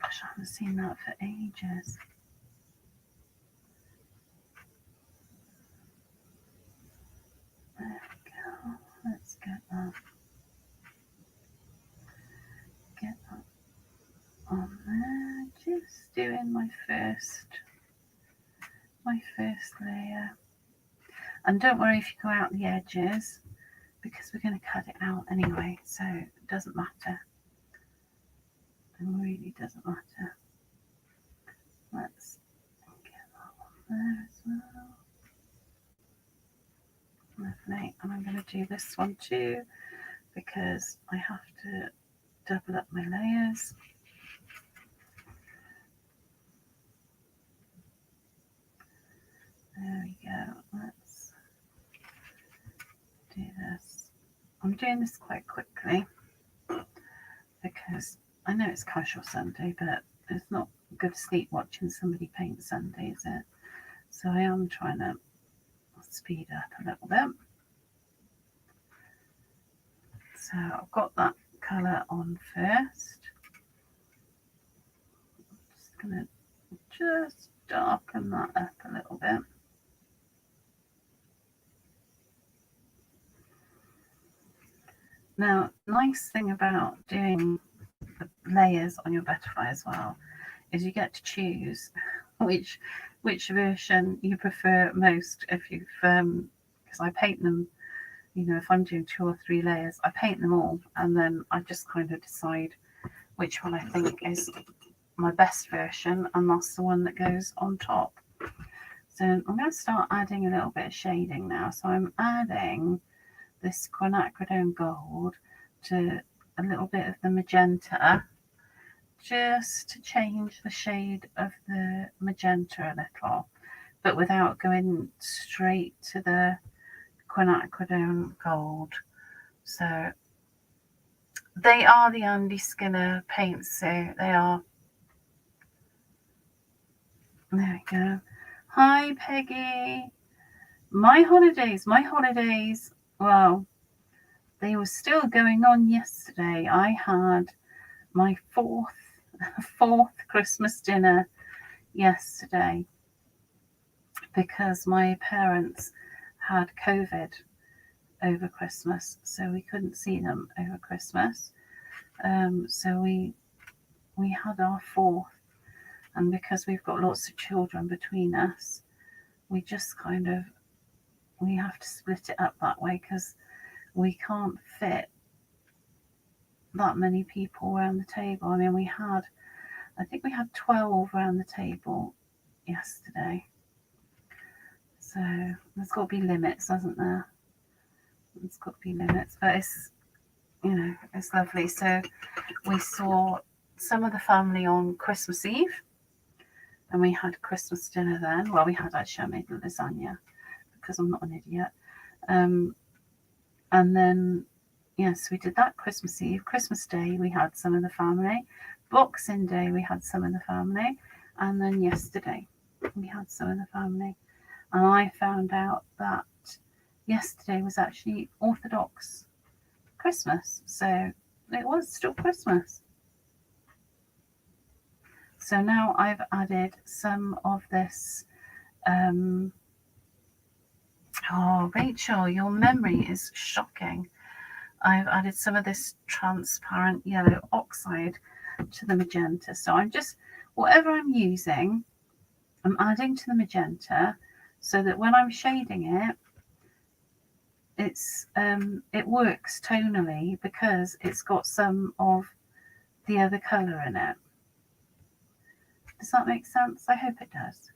Gosh, I haven't seen that for ages. There we go. Let's get that. Get that on there. Just doing my first layer. And don't worry if you go out the edges, because we're going to cut it out anyway, so it doesn't matter. It really doesn't matter. Let's get that one there as well. Lovely. And I'm going to do this one too, because I have to double up my layers. There we go. Let's do this. I'm doing this quite quickly because I know it's casual Sunday, but it's not good sleep watching somebody paint Sunday, is it? So I am trying to speed up a little bit. So I've got that colour on first. I'm just going to just darken that up a little bit. Now, nice thing about doing the layers on your butterfly as well is you get to choose which version you prefer most. If you've because I paint them, you know, if I'm doing 2 or 3 layers, I paint them all, and then I just kind of decide which one I think is my best version, and that's the one that goes on top. So I'm going to start adding a little bit of shading now. So I'm adding this quinacridone gold to a little bit of the magenta, just to change the shade of the magenta a little, but without going straight to the quinacridone gold. So they are the Andy Skinner paints, so they are. There we go. Hi Peggy. My holidays, well, they were still going on yesterday. I had my fourth Christmas dinner yesterday because my parents had COVID over Christmas, so we couldn't see them over Christmas. So we had our fourth, and because we've got lots of children between us, we just kind of we have to split it up that way because we can't fit that many people around the table. I mean, I think we had 12 around the table yesterday. So there's got to be limits, hasn't there? There's got to be limits, but it's, it's lovely. So we saw some of the family on Christmas Eve, and we had Christmas dinner then. Well, I made lasagna because I'm not an idiot. And then, yes, we did that Christmas Eve. Christmas Day, we had some of the family. Boxing Day, we had some of the family. And then yesterday, we had some of the family. And I found out that yesterday was actually Orthodox Christmas. So it was still Christmas. So now I've added some of this. Oh, Rachel, your memory is shocking. I've added some of this transparent yellow oxide to the magenta. So I'm just, whatever I'm using, I'm adding to the magenta so that when I'm shading it, it works tonally because it's got some of the other colour in it. Does that make sense? I hope it does.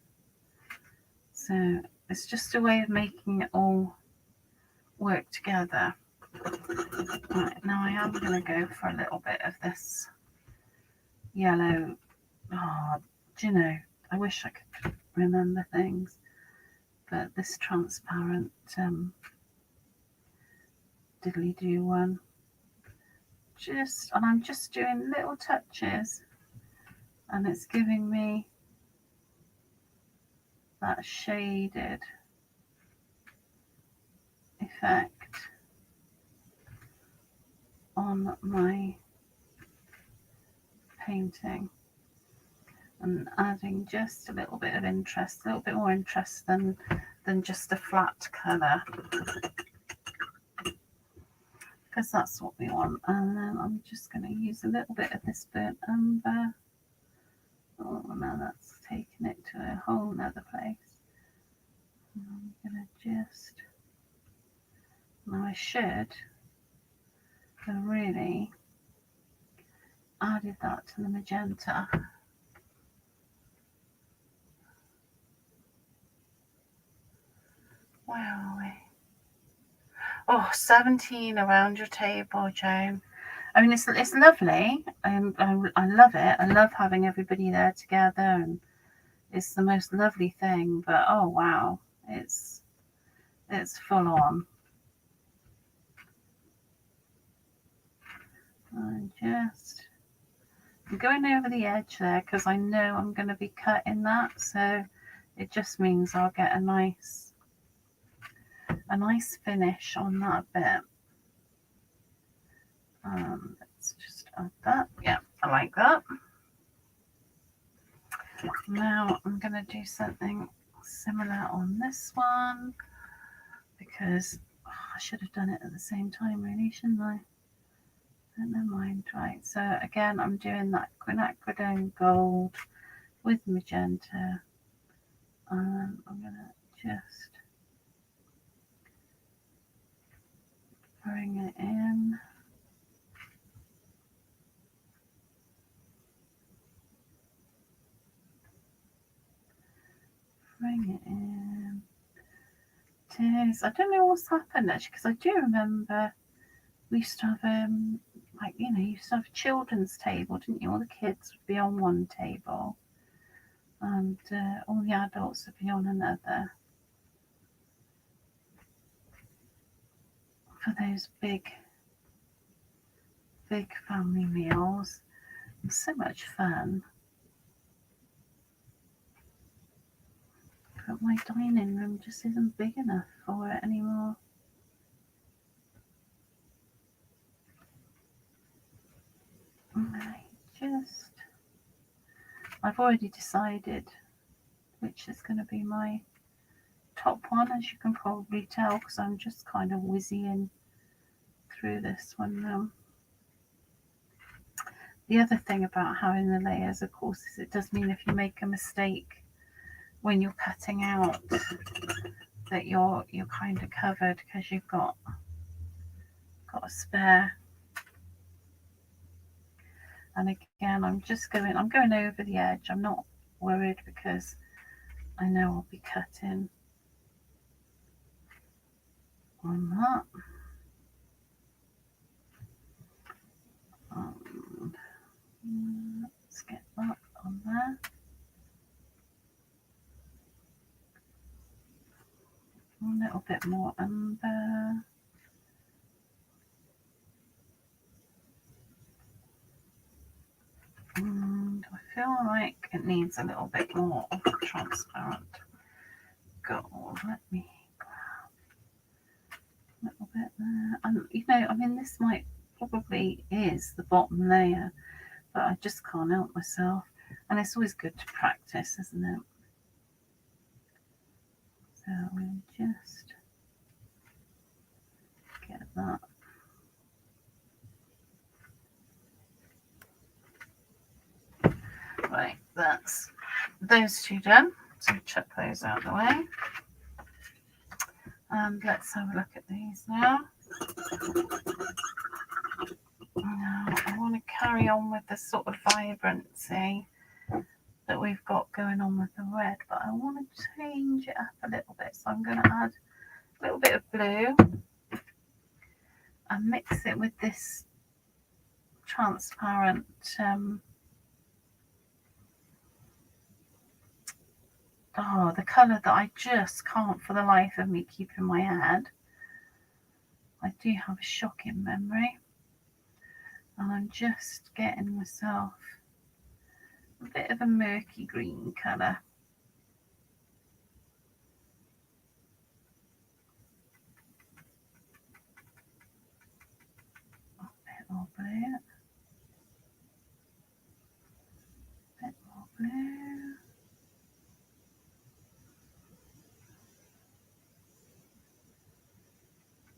So it's just a way of making it all work together. Right, now I am going to go for a little bit of this yellow. Oh, do you know, I wish I could remember things, but this transparent diddly-do one. And I'm just doing little touches, and it's giving me that shaded effect on my painting, and adding just a little bit of interest, a little bit more interest than just a flat colour, because that's what we want. And then I'm just going to use a little bit of this burnt umber. Oh, now that's taking it to a whole nother place. And I'm going to just, now I should have really added that to the magenta. Where are we? Oh, 17 around your table, Joan. I mean, it's lovely. I love it. I love having everybody there together, and it's the most lovely thing. But oh wow, it's full on. I'm going over the edge there because I know I'm going to be cutting that, so it just means I'll get a nice finish on that bit. Let's just add that. Yeah, I like that. Now I'm going to do something similar on this one because I should have done it at the same time, really, shouldn't I? But never mind. Right, so again, I'm doing that quinacridone gold with magenta. I'm going to just bring it in. Bring it in. It is. I don't know what's happened actually, because I do remember we used to have you used to have a children's table, didn't you? All the kids would be on one table, and all the adults would be on another for those big family meals. It was so much fun. But my dining room just isn't big enough for it anymore. I've already decided which is going to be my top one, as you can probably tell, because I'm just kind of whizzing through this one now. The other thing about having the layers, of course, is it does mean if you make a mistake when you're cutting out that you're kind of covered because you've got a spare. And again, I'm going over the edge. I'm not worried because I know I'll be cutting on that. Let's get that on there. A little bit more umber. And I feel like it needs a little bit more of the transparent gold. Let me grab a little bit there. And you know, I mean, this probably is the bottom layer, but I just can't help myself. And it's always good to practice, isn't it? So we'll just get that. Right, that's those two done. So chuck those out of the way. And let's have a look at these now. Now I want to carry on with the sort of vibrancy that we've got going on with the red, but I want to change it up a little bit. So I'm going to add a little bit of blue and mix it with this transparent the colour that I just can't for the life of me keep in my head. I do have a shocking memory, and I'm just getting myself a bit of a murky green colour. A bit more blue. A bit more blue.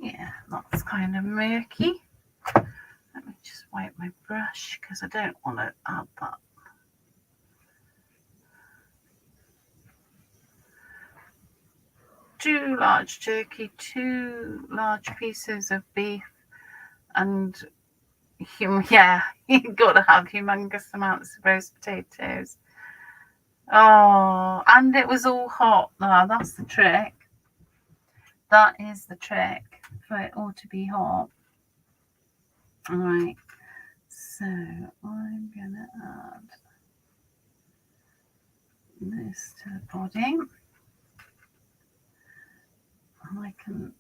Yeah, that's kind of murky. Let me just wipe my brush because I don't want to add that. Two large turkey, 2 large pieces of beef, and yeah, you've got to have humongous amounts of roast potatoes. Oh, and it was all hot. Now, that's the trick. That is the trick for it all to be hot. All right, so I'm going to add this to the body. And I can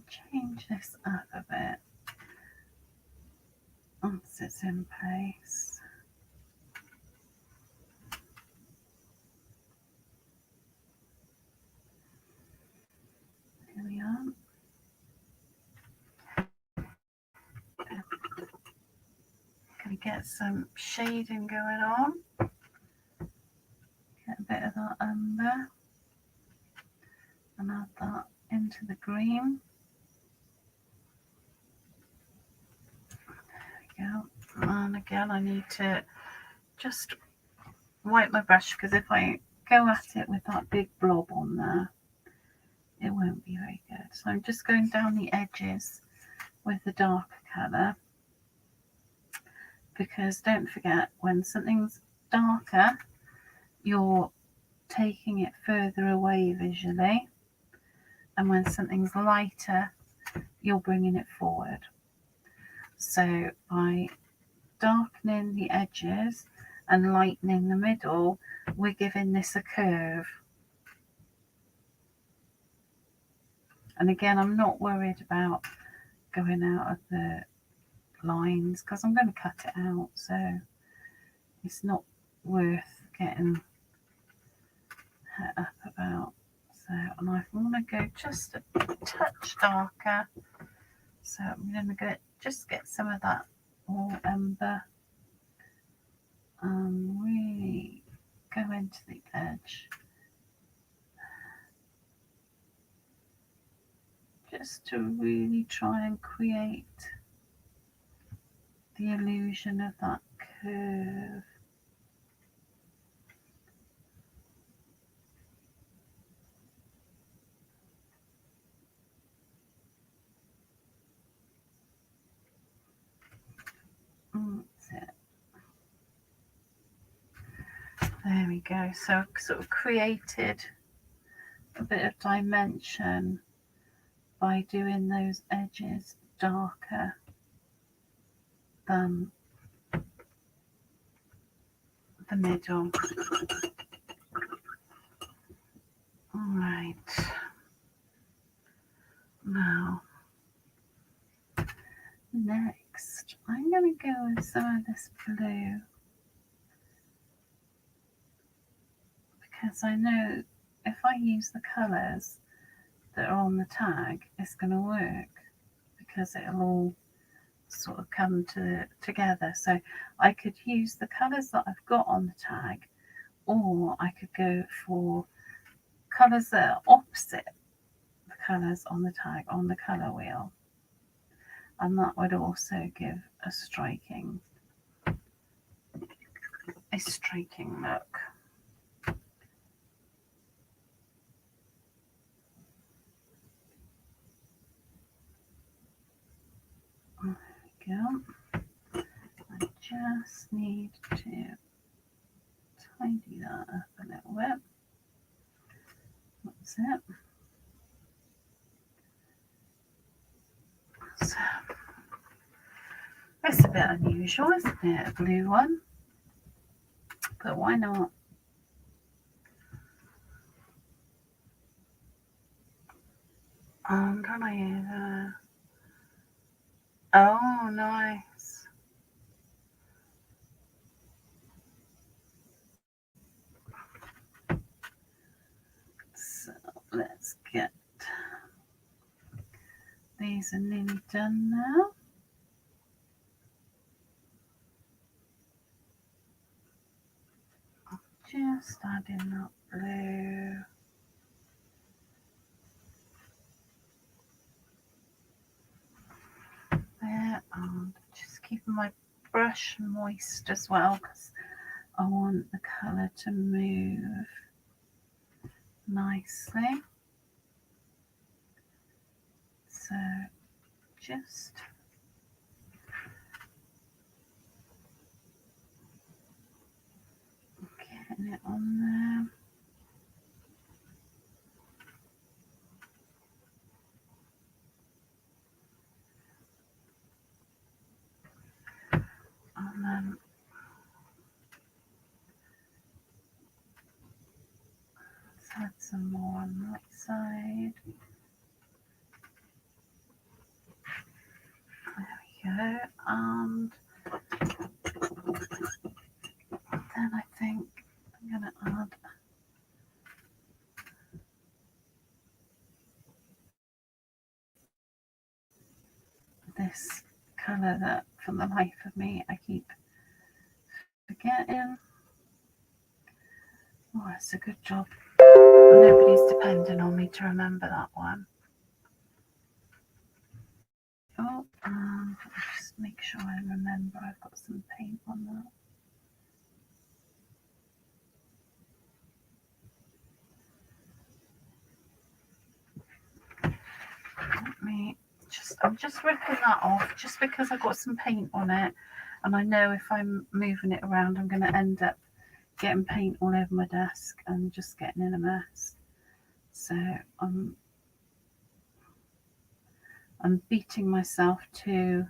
change this up a bit once it's in place. Here we are. Going to get some shading going on. Get a bit of that umber and add that into the green. There we go. And again, I need to just wipe my brush because if I go at it with that big blob on there, it won't be very good. So I'm just going down the edges with the darker colour, because don't forget, when something's darker, you're taking it further away visually, and when something's lighter, you're bringing it forward. So by darkening the edges and lightening the middle, we're giving this a curve. And again, I'm not worried about going out of the lines because I'm going to cut it out, so it's not worth getting het up about. So, and I want to go just a touch darker, so I'm going to just get some of that all umber and really go into the edge, just to really try and create the illusion of that curve. That's it. There we go. So I've sort of created a bit of dimension by doing those edges darker than the middle. All right. Now, next, I'm going to go with some of this blue because I know if I use the colours that are on the tag, it's going to work because it'll all sort of come together. So I could use the colours that I've got on the tag, or I could go for colours that are opposite the colours on the tag on the colour wheel, and that would also give a striking look. There we go. I just need to tidy that up a little bit. That's it. So it's a bit unusual, isn't it? A blue one, but why not? Can I either? Oh, nice. So let's get these are nearly done now. Just adding that blue. There, and just keeping my brush moist as well because I want the colour to move nicely. So just getting it on there. And then let's add some more on that side. There we go. And then I think I'm going to add this colour that, for the life of me, I keep forgetting. Oh, it's a good job. Nobody's depending on me to remember that one. Oh, just make sure I remember I've got some paint on that. I'm just ripping that off just because I've got some paint on it, and I know if I'm moving it around I'm going to end up getting paint all over my desk and just getting in a mess. So I'm beating myself to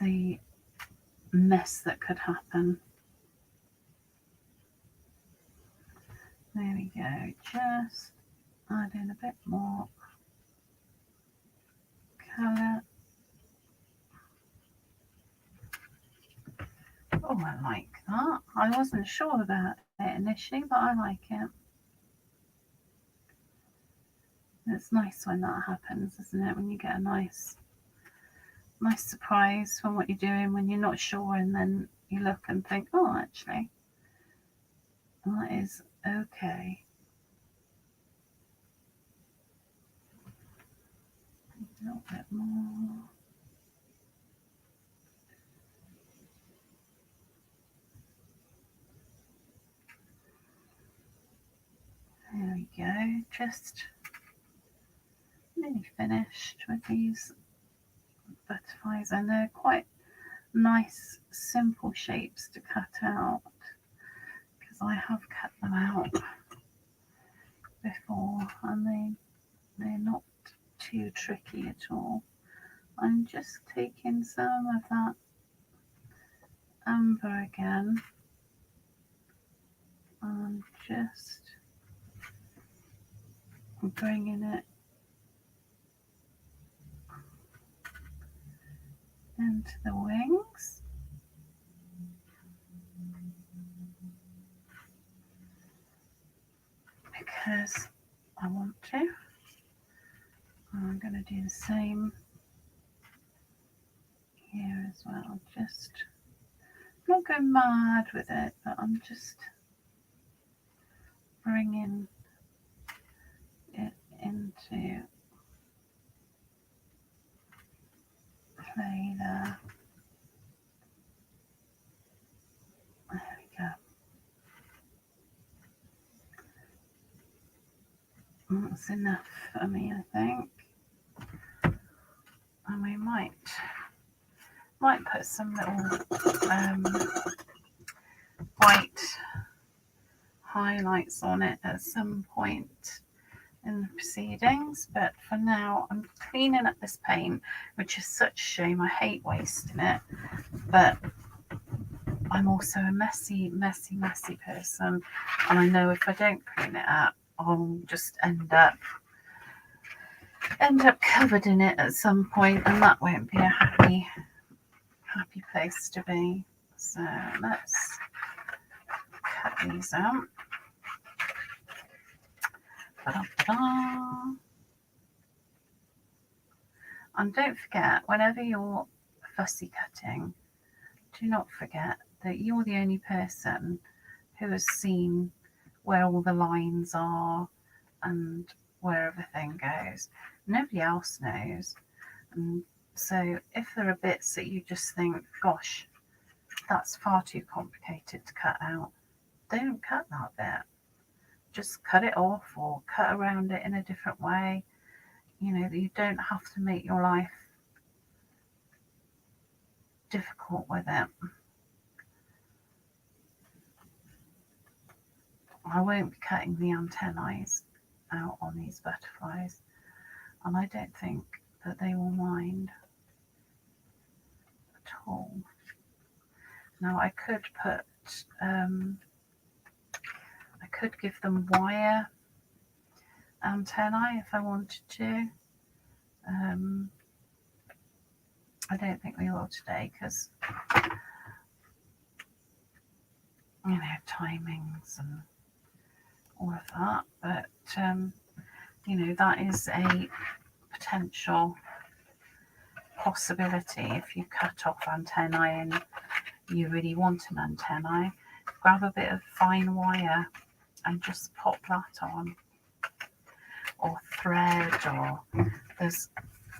the mess that could happen. There we go, just add in a bit more colour. Oh, I like that. I wasn't sure about it initially, but I like it. It's nice when that happens, isn't it? When you get a nice surprise from what you're doing when you're not sure, and then you look and think, oh, actually, that is okay. A little bit more. There we go, just nearly finished with these butterflies, and they're quite nice, simple shapes to cut out because I have cut them out before, and they're not too tricky at all. I'm just taking some of that amber again and just bringing it into the wings. Because I want to. I'm going to do the same here as well. Just not going mad with it, but I'm just bringing it into play there. There we go. That's enough for me, I think. And we might put some little white highlights on it at some point in the proceedings, but for now I'm cleaning up this paint, which is such a shame. I hate wasting it, but I'm also a messy person, and I know if I don't clean it up, I'll just end up covered in it at some point, and that won't be a happy place to be. So let's cut these out. Ta-da-da-da. And don't forget, whenever you're fussy cutting, do not forget that you're the only person who has seen where all the lines are and where everything goes. Nobody else knows. And so if there are bits that you just think, gosh, that's far too complicated to cut out, don't cut that bit. Just cut it off or cut around it in a different way. You know, you don't have to make your life difficult with it. I won't be cutting the antennae out on these butterflies, and I don't think that they will mind at all. Now I could put, I could give them wire antennae if I wanted to. I don't think we will today because, you know, timings and all of that, but you know, that is a potential possibility. If you cut off antennae and you really want an antennae, grab a bit of fine wire and just pop that on, or thread, or there's,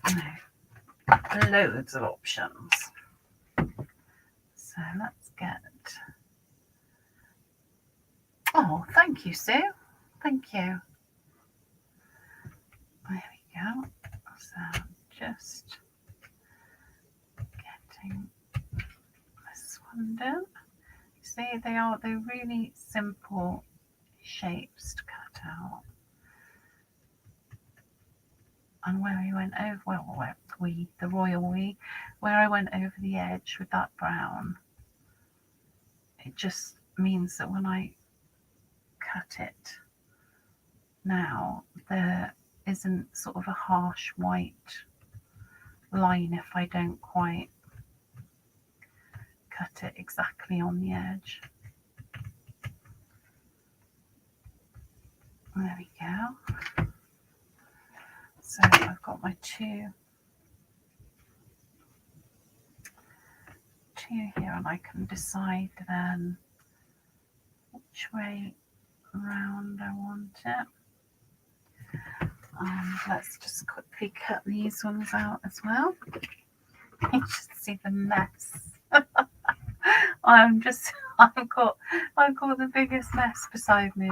you know, loads of options. So let's get, oh, thank you, Sue, thank you. There we go. So just getting this one done. You see, they're really simple shapes to cut out. And where we went over, well, the royal we, where I went over the edge with that brown, it just means that when I cut it now, there isn't sort of a harsh white line if I don't quite cut it exactly on the edge. There we go. So I've got my two here, and I can decide then which way round I want it. Let's just quickly cut these ones out as well. You should see the mess. I've got the biggest mess beside me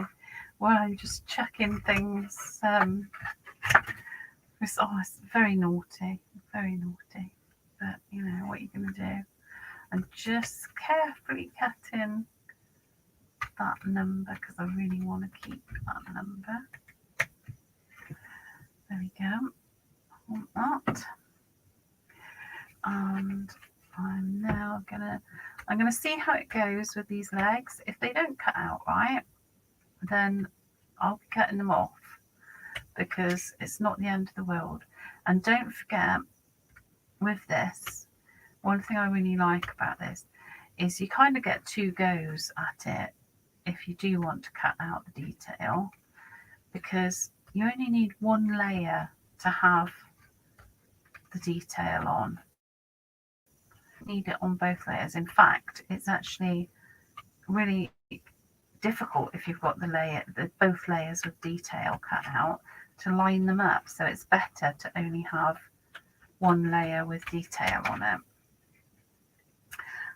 where I'm just checking things. It's very naughty, but you know what you're going to do. And just carefully cutting that number because I really want to keep that number. There we go. I want that. And I'm now I'm gonna see how it goes with these legs. If they don't cut out right, then I'll be cutting them off because it's not the end of the world. And don't forget, with this, one thing I really like about this is you kind of get 2 goes at it if you do want to cut out the detail, because you only need 1 layer to have the detail on. You need it on both layers. In fact, it's actually really difficult if you've got both layers with detail cut out to line them up. So it's better to only have 1 layer with detail on it.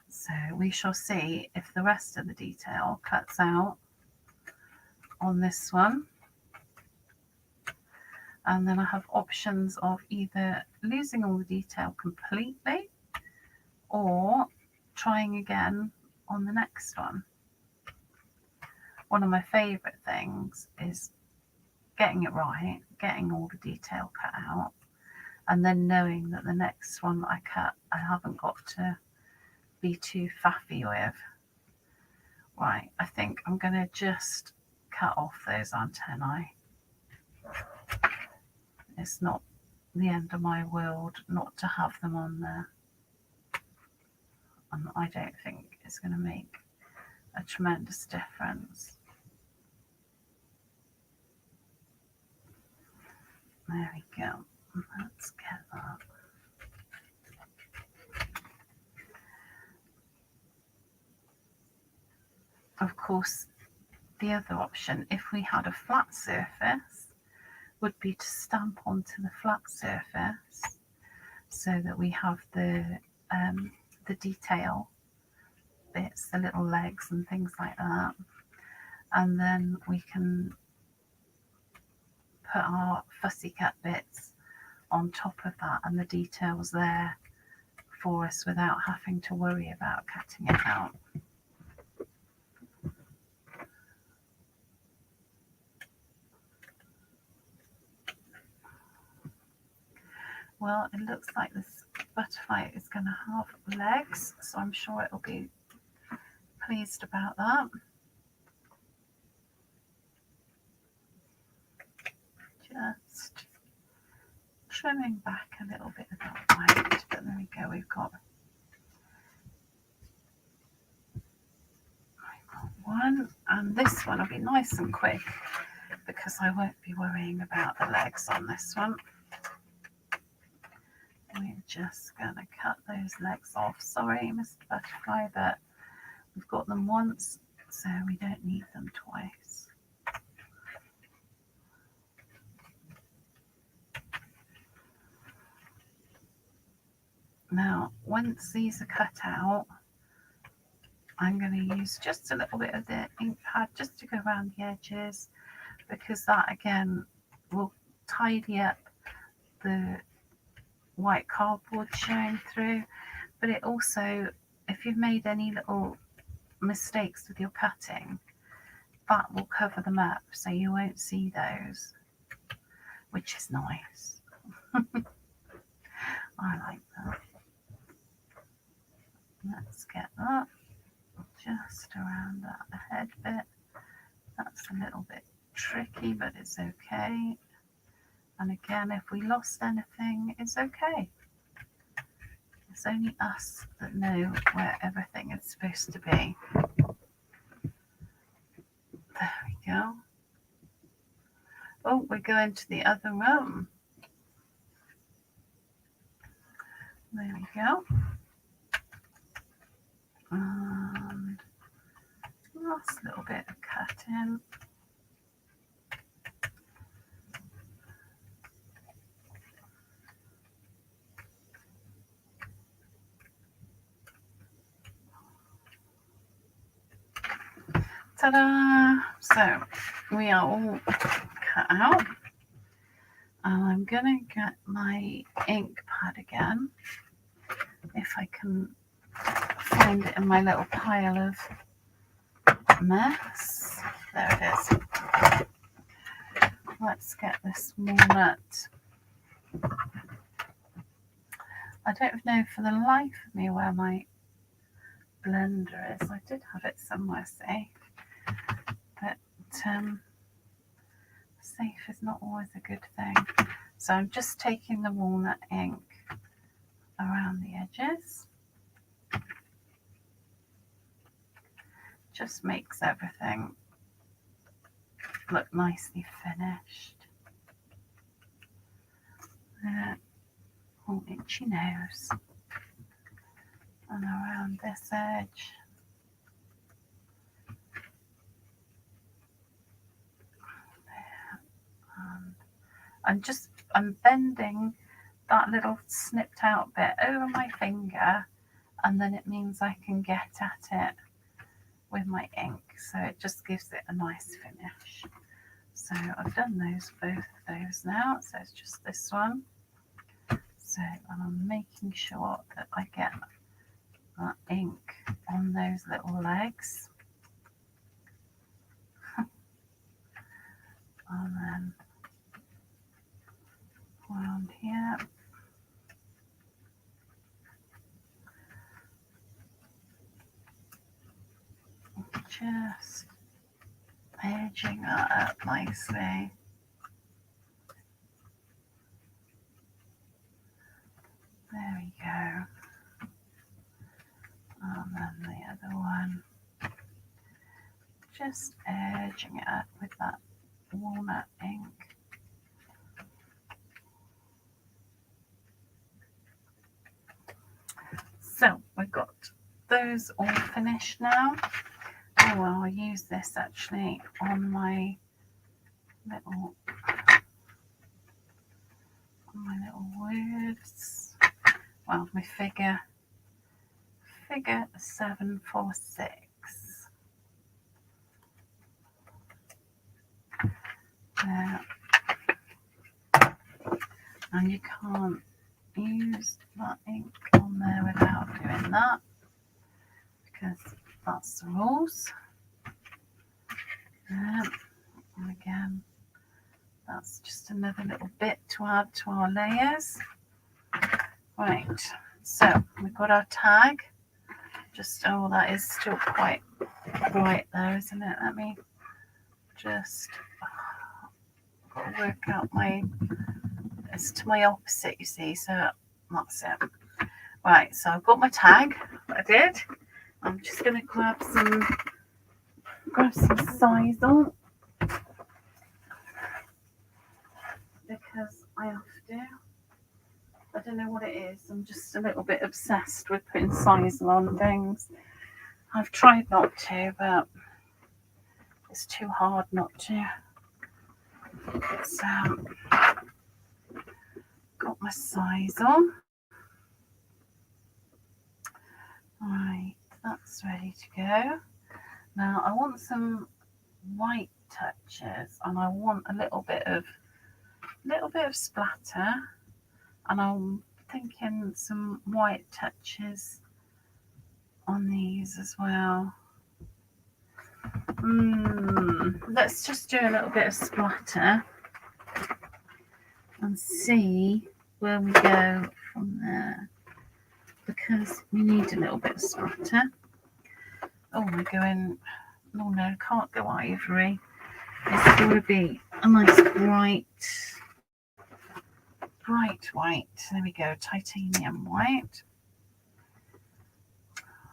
So we shall see if the rest of the detail cuts out on this one. And then I have options of either losing all the detail completely or trying again on the next one. One of my favourite things is getting it right, getting all the detail cut out, and then knowing that the next one that I cut, I haven't got to be too faffy with. Right, I think I'm going to just cut off those antennae. It's not the end of my world not to have them on there. And I don't think it's going to make a tremendous difference. There we go. Let's get that. Of course, the other option, if we had a flat surface, would be to stamp onto the flat surface so that we have the detail bits, the little legs and things like that. And then we can put our fussy cut bits on top of that and the details there for us without having to worry about cutting it out. Well, it looks like this butterfly is going to have legs, so I'm sure it'll be pleased about that. Just trimming back a little bit of that white, but there we go, we've got one, and this one will be nice and quick because I won't be worrying about the legs on this one. We're just going to cut those legs off. Sorry, Mr. Butterfly, but we've got them once, so we don't need them twice. Now, once these are cut out, I'm going to use just a little bit of the ink pad just to go around the edges, because that again will tidy up the white cardboard showing through, but it also, if you've made any little mistakes with your cutting, that will cover them up so you won't see those, which is nice. I like that. Let's get that just around that head bit. That's a little bit tricky, but it's okay. And again, if we lost anything, it's okay. It's only us that know where everything is supposed to be. There we go. Oh, we're going to the other room. There we go. And last little bit of cutting. Ta-da! So we are all cut out. And I'm going to get my ink pad again, if I can find it in my little pile of mess. There it is. Let's get this walnut. I don't know for the life of me where my blender is. I did have it somewhere safe, but safe is not always a good thing. So I'm just taking the walnut ink around the edges. Just makes everything look nicely finished. Oh, itchy nose. And around this edge. I'm bending that little snipped out bit over my finger, and then it means I can get at it with my ink, so it just gives it a nice finish. So I've done both of those now, so it's just this one. So, and I'm making sure that I get that ink on those little legs. And then around here. Just edging that up nicely. There we go. And then the other one. Just edging it up with that walnut ink. So we've got those all finished now. Oh well, I'll use this actually on my little words. Well, my figure 746. There. And you can't use that ink on there without doing that, because that's the rules. And again, that's just another little bit to add to our layers. Right, so we've got our tag. Oh, that is still quite bright there, isn't it? Let me just work out it's to my opposite, you see, so that's it. Right, so I've got my tag, I did. I'm just going to grab some Sizal, because I have to. I don't know what it is. I'm just a little bit obsessed with putting Sizal on things. I've tried not to, but it's too hard not to. So, got my Sizal. Right, that's ready to go. Now I want some white touches, and I want a little bit of splatter, and I'm thinking some white touches on these as well. Let's just do a little bit of splatter and see where we go from there, because we need a little bit of splatter. Oh, we're going, oh no, can't go ivory. It's going to be a nice bright white. There we go, titanium white.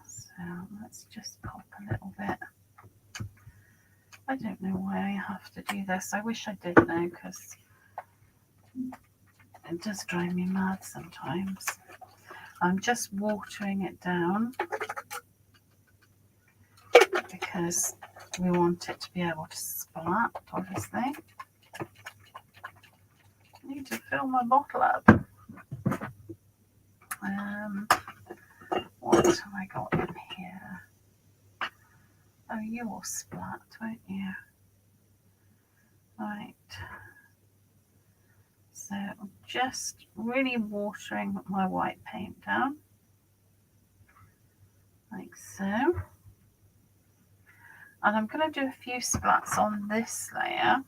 So let's just pop a little bit. I don't know why I have to do this. I wish I did know, because it does drive me mad sometimes. I'm just watering it down because we want it to be able to splat, obviously. I need to fill my bottle up. What have I got in here? Oh you will splat, won't you? Right. So I'm just really watering my white paint down, like so. And I'm going to do a few splats on this layer.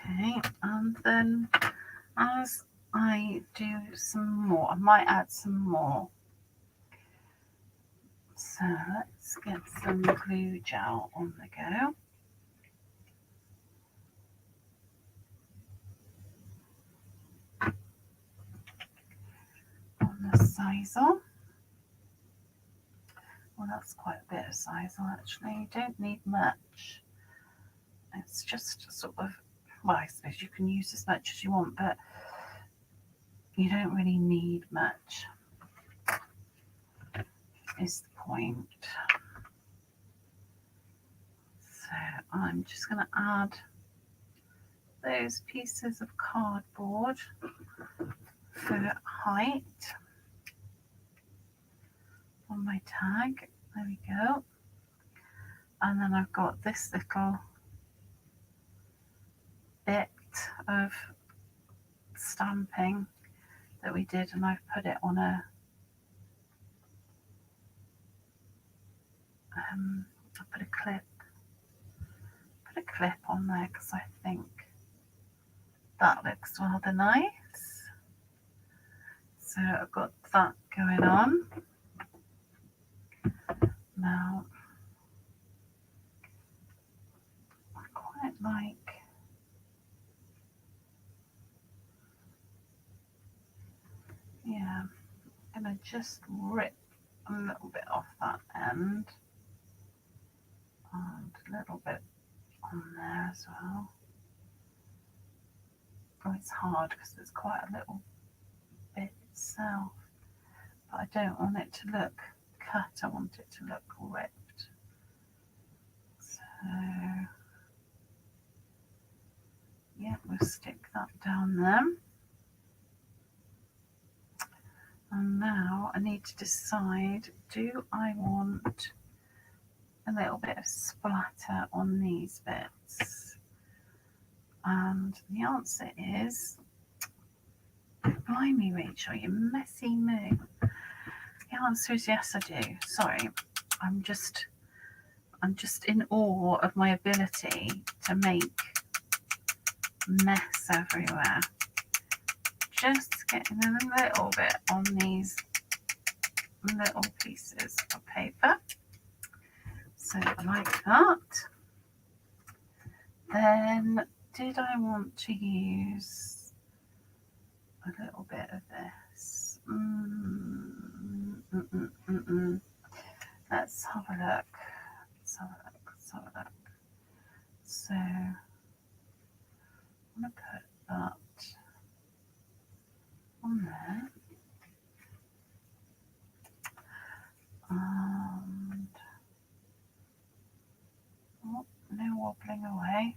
Okay, and then as I do some more, I might add some more. So let's get some glue gel on the go. On the sisal. Well, that's quite a bit of sisal actually. You don't need much. It's just sort of, well, I suppose you can use as much as you want, but you don't really need much, is the point. So I'm just going to add those pieces of cardboard for height on my tag. There we go. And then I've got this little bit of stamping that we did, and I've put it on a I put a clip on there because I think that looks rather nice. So I've got that going on. Now I quite like, yeah, I'm going to just rip a little bit off that end and a little bit on there as well. Oh, it's hard because there's quite a little bit itself, but I don't want it to look cut, I want it to look ripped. So yeah, we'll stick that down there. And now I need to decide, do I want a little bit of splatter on these bits? And the answer is, blimey Rachel, you messy moo. The answer is yes, I do. Sorry, I'm just in awe of my ability to make mess everywhere. Just getting a little bit on these little pieces of paper. So like that. Then did I want to use a little bit of this? Let's have a look. Let's have a look. So I'm going to put that on there. And oh, no wobbling away.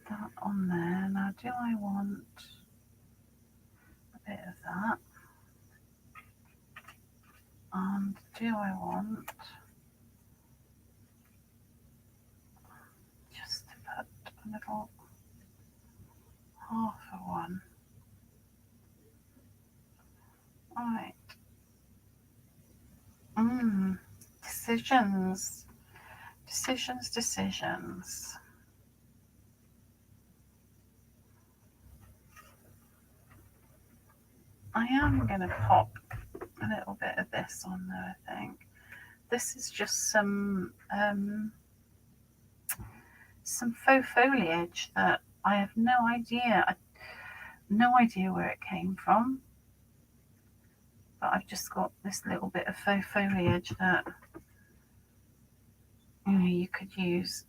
That on there. Now, do I want a bit of that? And do I want just to put a little half of one? Right. Decisions. I am going to pop a little bit of this on there, I think. This is just some faux foliage that I have no idea where it came from. But I've just got this little bit of faux foliage that, you know, you could use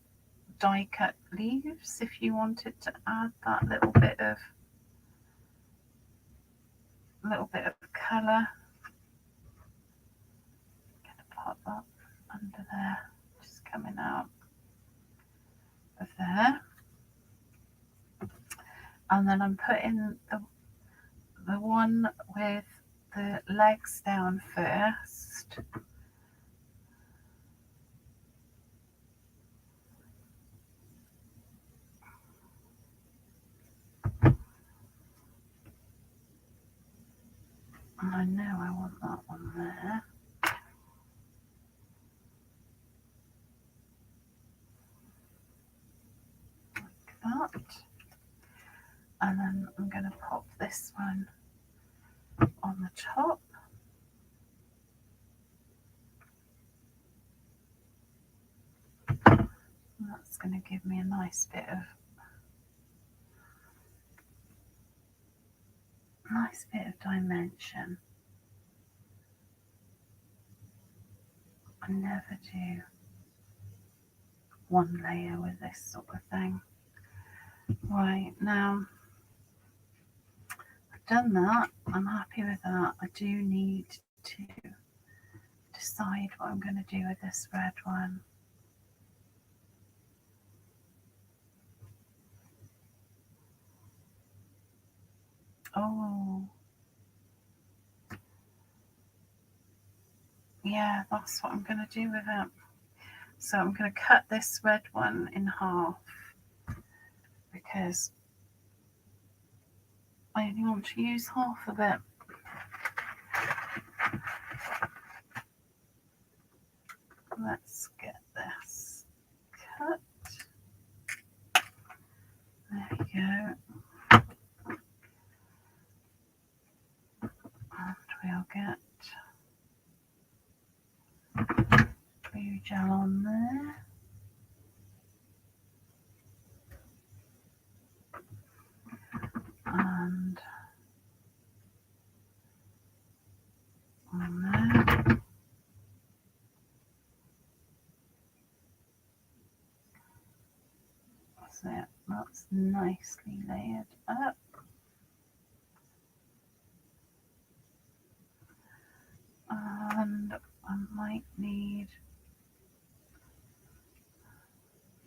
die cut leaves if you wanted to add that little bit of colour. there. And then I'm putting the one with the legs down first. And I know I want that one there. Like that. And then I'm going to pop this one on the top. And that's going to give me a nice bit of dimension. I never do one layer with this sort of thing. Right, now I've done that, I'm happy with that. I do need to decide what I'm going to do with this red one. Oh, yeah, that's what I'm going to do with it. So I'm going to cut this red one in half because I only want to use half of it. Let's get this cut. There we go. And we'll get blue gel on there. And on there. So that's nicely layered up. And I might need,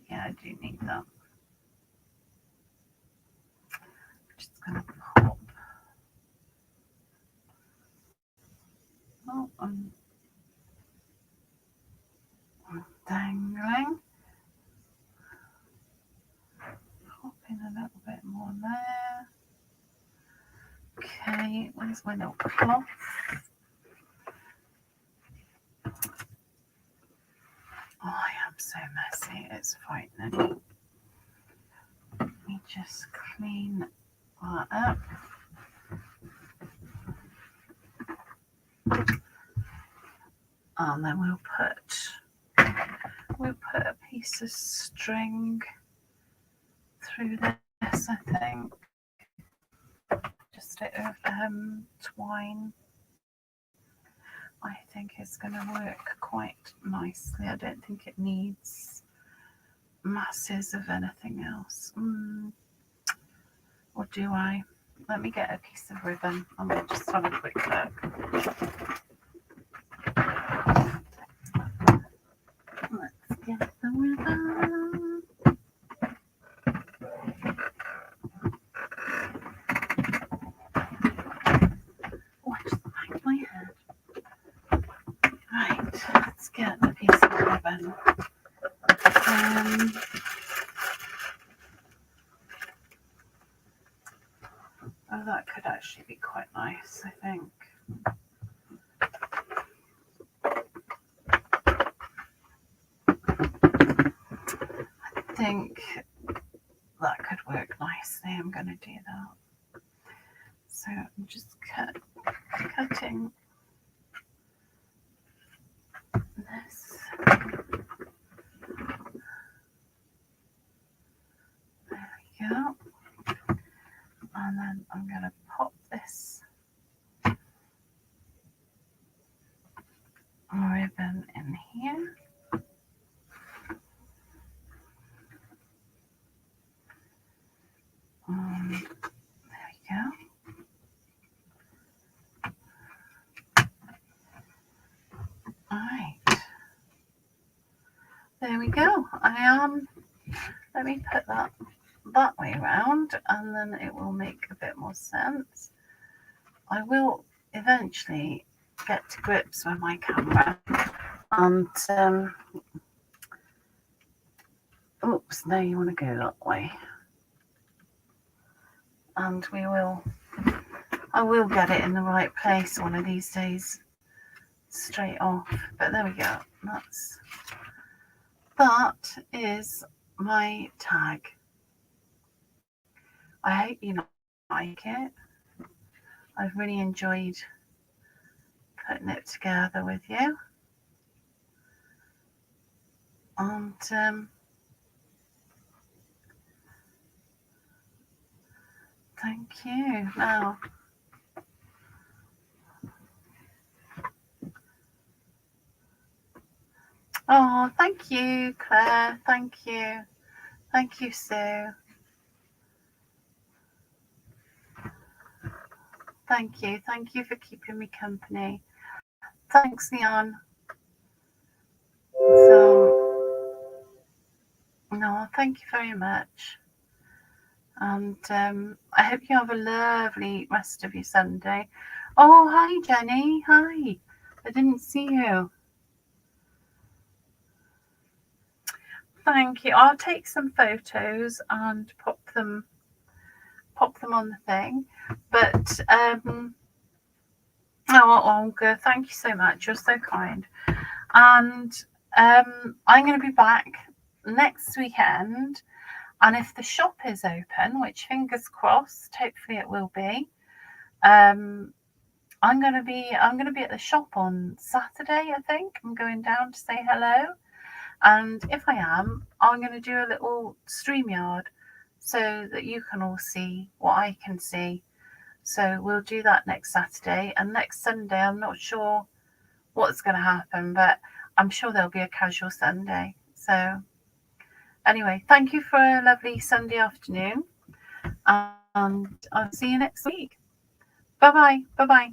yeah, I do need that. I'm just going to pop. Oh, I'm dangling. Pop in a little bit more there. Okay, where's my little cloth? Oh, I am so messy, it's frightening. Let me just clean that up. And then we'll put a piece of string through this, I think. Just a bit of twine. I think it's going to work quite nicely. I don't think it needs masses of anything else. Or do I? Let me get a piece of ribbon. I'm going to just have a quick look. Let's get the ribbon. Watch the back of my head. Right, let's get the piece of ribbon. Oh, that could actually be quite nice, I think. I think that could work nicely. I'm going to do that. So I'm just cutting this. There we go. And then I'm going to pop this ribbon in here. There we go. All right. There we go. I am Let me put that way around, and then it will make a bit more sense. I will eventually get to grips with my camera, and oops, no, you want to go that way, and I will get it in the right place one of these days, straight off. But there we go. That is my tag. I hope you like it. I've really enjoyed putting it together with you. And thank you. Now, oh, thank you, Claire. Thank you. Thank you, Sue. Thank you. Thank you for keeping me company. Thanks, Leon. So, no, thank you very much. And I hope you have a lovely rest of your Sunday. Oh, hi, Jenny. Hi. I didn't see you. Thank you. I'll take some photos and pop them on the thing. But Olga, thank you so much. You're so kind. And I'm going to be back next weekend. And if the shop is open, which fingers crossed, hopefully it will be, I'm going to be at the shop on Saturday. I think I'm going down to say hello. And if I am, I'm going to do a little StreamYard so that you can all see what I can see. So we'll do that next Saturday. And next Sunday, I'm not sure what's going to happen, but I'm sure there'll be a casual Sunday. So anyway, thank you for a lovely Sunday afternoon. And I'll see you next week. Bye-bye. Bye-bye.